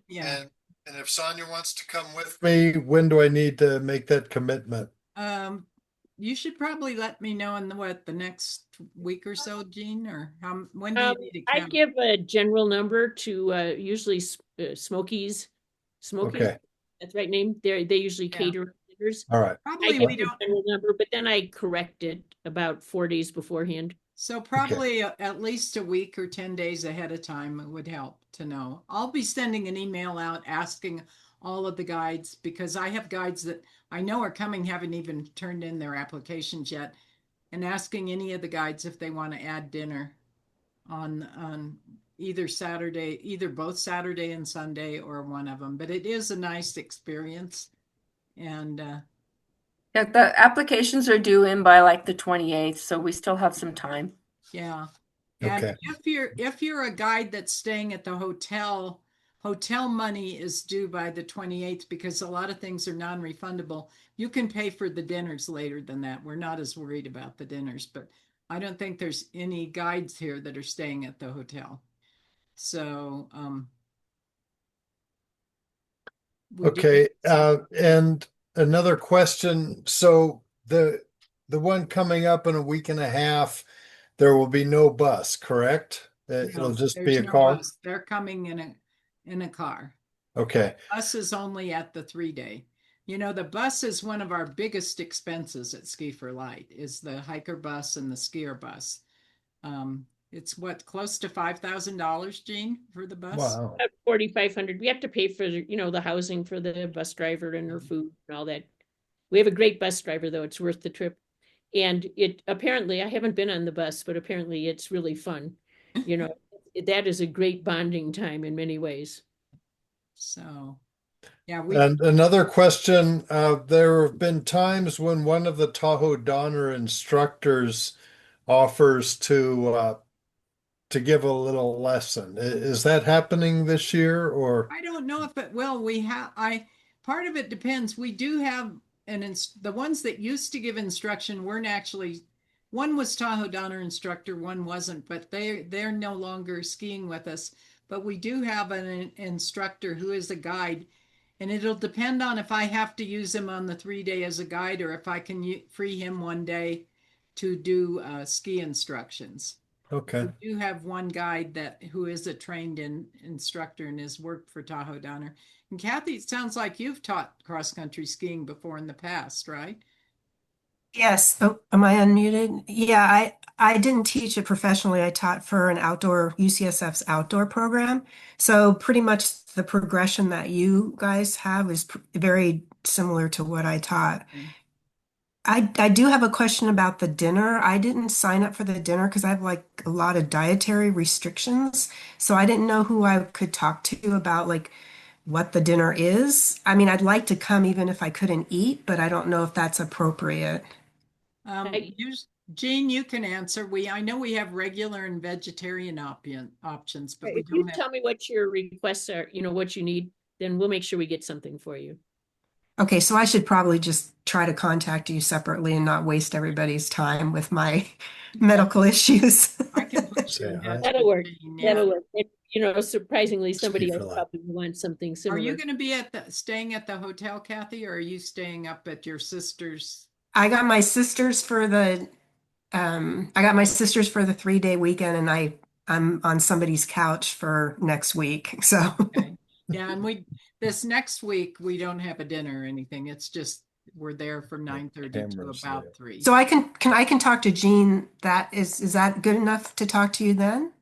yeah. And if Sonia wants to come with me, when do I need to make that commitment? You should probably let me know in the next week or so, Jean, or when do you need to I come? give a general number to usually Smokies. Okay. That's the right name. They usually Yeah. cater dinners. All right. I Probably give we the don't. general number, but then I correct it about 4 days beforehand. So probably at least a week or 10 days ahead of time would help to know. I'll be sending an email out asking all of the guides, because I have guides that I know are coming, haven't even turned in their applications yet, and asking any of the guides if they want to add dinner on either both Saturday and Sunday or one of them. But it is a nice experience. And Yeah, the applications are due in by like the 28th, so we still have some time. yeah. And Okay. if you're a guide that's staying at the hotel, hotel money is due by the 28th because a lot of things are non-refundable. You can pay for the dinners later than that. We're not as worried about the dinners, but I don't think there's any guides here that are staying at the hotel. So, we do Okay. get And another question. So the one coming up in a week and a half, there will be no bus, correct? It'll no, just be there's a no car? bus. They're coming in a car. Okay. Bus is only at the 3-day. You know, the bus is one of our biggest expenses at Ski for Light, is the hiker bus and the skier bus. It's what, close to $5,000, Jean, for the bus? Wow. About 4,500. We have to pay for, the housing for the bus driver and her food and all that. We have a great bus driver, though. It's worth the trip. And it apparently, I haven't been on the bus, but apparently it's really fun. That is a great bonding time in many ways. So, yeah, we And another question, there have been times when one of the Tahoe Donner instructors offers to give a little lesson. Is that happening this year or? I don't know if it will. Part of it depends. We do have the ones that used to give instruction weren't actually, one was Tahoe Donner instructor, one wasn't, but they're no longer skiing with us. But we do have an instructor who is a guide, and it'll depend on if I have to use him on the 3-day as a guide or if I can free him one day to do ski instructions. Okay. We do have one guide who is a trained instructor and has worked for Tahoe Donner. And Kathy, it sounds like you've taught cross-country skiing before in the past, right? Yes. Oh, am I unmuted? Yeah, I didn't teach it professionally. I taught for an UCSF's outdoor program. So pretty much the progression that you guys have is very similar to what I taught. I do have a question about the dinner. I didn't sign up for the dinner because I have like a lot of dietary restrictions. So I didn't know who I could talk to about like what the dinner is. I mean, I'd like to come even if I couldn't eat, but I don't know if that's appropriate. Jean, you can answer. I know we have regular and vegetarian options, but we If you don't have. tell me what your requests are, what you need, then we'll make sure we get something for you. Okay, so I should probably just try to contact you separately and not waste everybody's time with my medical issues. I can put you in touch That'll with work. Jean, yeah. That'll work. Surprisingly, somebody for else that. probably wants something Are similar. you going to be staying at the hotel, Kathy, or are you staying up at your sister's? I got my sisters for the 3-day weekend, and I'm on somebody's couch for next week. So Okay. Yeah, and this next week we don't have a dinner or anything. It's just we're there from 9:30 to cameras about there. 3. so I can talk to Jean. Is that good enough to talk to you then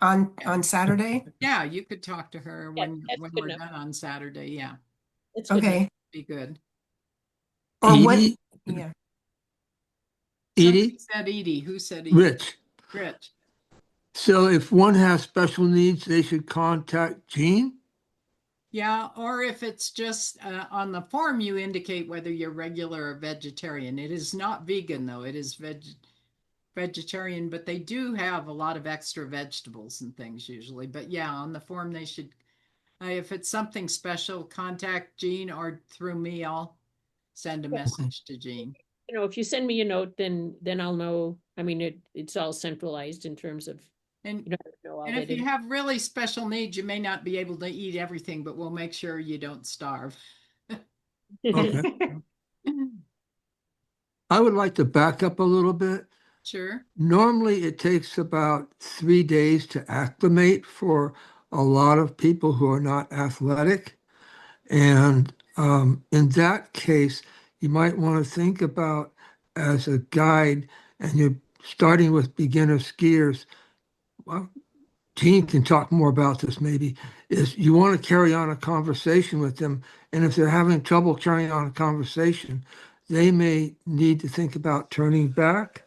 on Saturday? Yeah, you could talk to her Yeah, when that's good we're enough. done on Saturday. Yeah, It's good. Okay. be good. Or what? Edie, Yeah. Somebody Edie, said Edie. Who said Edie? Rich. Rich. So if one has special needs, they should contact Jean? Yeah, or if it's just on the form, you indicate whether you're regular or vegetarian. It is not vegan, though. It is vegetarian, but they do have a lot of extra vegetables and things usually. But yeah, on the form, they should, if it's something special, contact Jean or through me. I'll send a message to Jean. If you send me a note, then I'll know. I mean, it's all centralized in terms of. And, You don't know all and if that you have really special needs, you may not be able to eat everything, but we'll make sure you don't starve. Okay. I would like to back up a little bit. Sure. Normally, it takes about 3 days to acclimate for a lot of people who are not athletic. And in that case, you might want to think about as a guide, and you're starting with beginner skiers. Well, Jean can talk more about this maybe, is you want to carry on a conversation with them. And if they're having trouble carrying on a conversation, they may need to think about turning back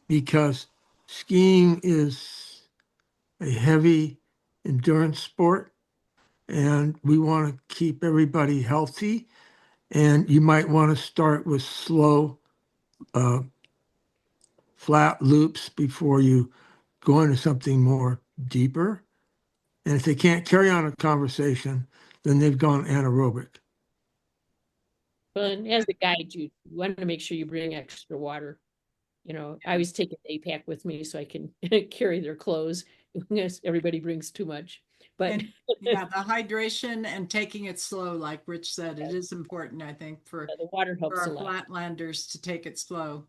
because skiing is a heavy endurance sport and we want to keep everybody healthy. And you might want to start with slow flat loops before you go into something more deeper. And if they can't carry on a conversation, then they've gone anaerobic. Well, and as a guide, you want to make sure you bring extra water. You know, I always take a day pack with me so I can carry their clothes. Yes, everybody brings too much. But And yeah, the hydration and taking it slow, like Rich said, it is important, I think, for the water helps our a lot. flatlanders to take it slow.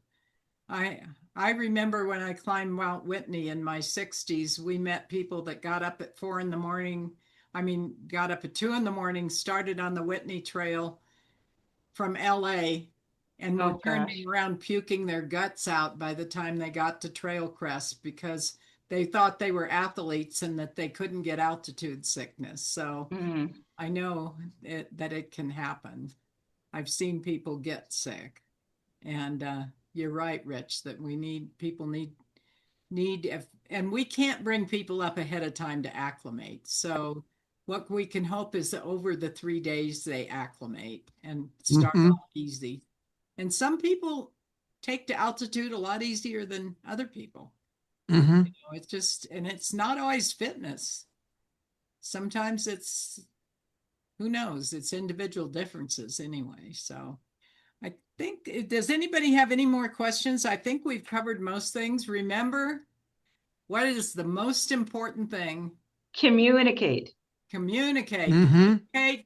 I remember when I climbed Mount Whitney in my 60s, we met people that got up at 4 in the morning. I mean, got up at 2 in the morning, started on the Whitney Trail from LA, and were Oh, gosh. turning around puking their guts out by the time they got to Trail Crest because they thought they were athletes and that they couldn't get altitude sickness. So Mm. I know that it can happen. I've seen people get sick, and you're right, Rich, that people need and we can't bring people up ahead of time to acclimate. So what we can hope is that over the 3 days they acclimate and start Mhm. off easy. And some people take to altitude a lot easier than other people. Mm-hmm. You know, it's just, and it's not always fitness. Sometimes it's, who knows, it's individual differences anyway. So I think, does anybody have any more questions? I think we've covered most things. Remember, what is the most important thing? Communicate. Communicate, Mm-hmm.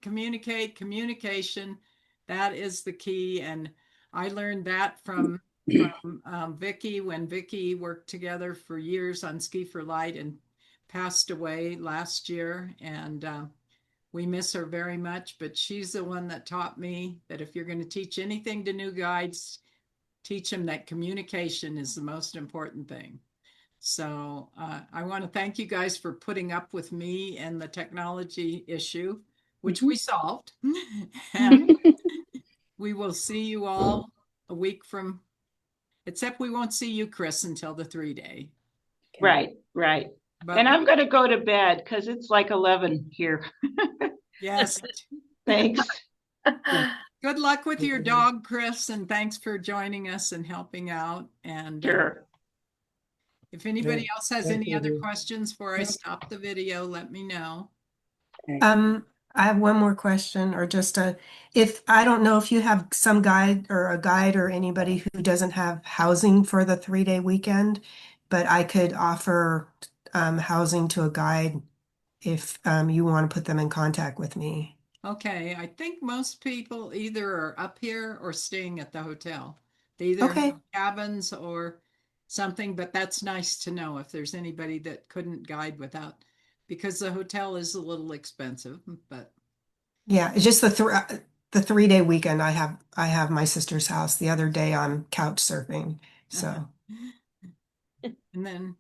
communication. That is the key. And I learned that from Vicky, when Vicky worked together for years on Ski for Light and passed away last year. And we miss her very much, but she's the one that taught me that if you're going to teach anything to new guides, teach them that communication is the most important thing. So I want to thank you guys for putting up with me and the technology issue, which we solved. And we will see you all a week from, except we won't see you, Chris, until the 3-day. Right, right. But And I'm going to go to bed because it's like 11 here. yes. Thanks. Good luck with your dog, Chris, and thanks for joining us and helping out. And Sure. If anybody Yeah, else has thank any you. other questions before I stop the video, let me know. I have one more question, or just if I don't know if you have some guide or a guide or anybody who doesn't have housing for the 3-day weekend, but I could offer housing to a guide if you want to put them in contact with me. Okay, I think most people either are up here or staying at the hotel. They either Okay. have cabins or something, but that's nice to know if there's anybody that couldn't guide without, because the hotel is a little expensive, but Yeah, it's just the 3-day weekend. I have my sister's house. The other day I'm couch surfing. So and then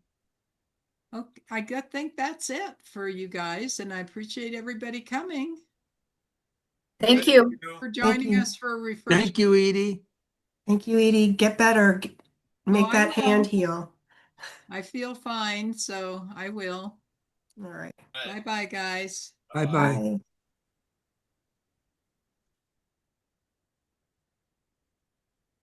okay, I think that's it for you guys, and I appreciate everybody coming Thank you. for joining you. us for a refresh. Thank you, Edie. Thank you, Edie. Get better. Make I that hand will. heal. I feel fine, so I will. All right. Bye-bye, guys. Bye-bye. Bye.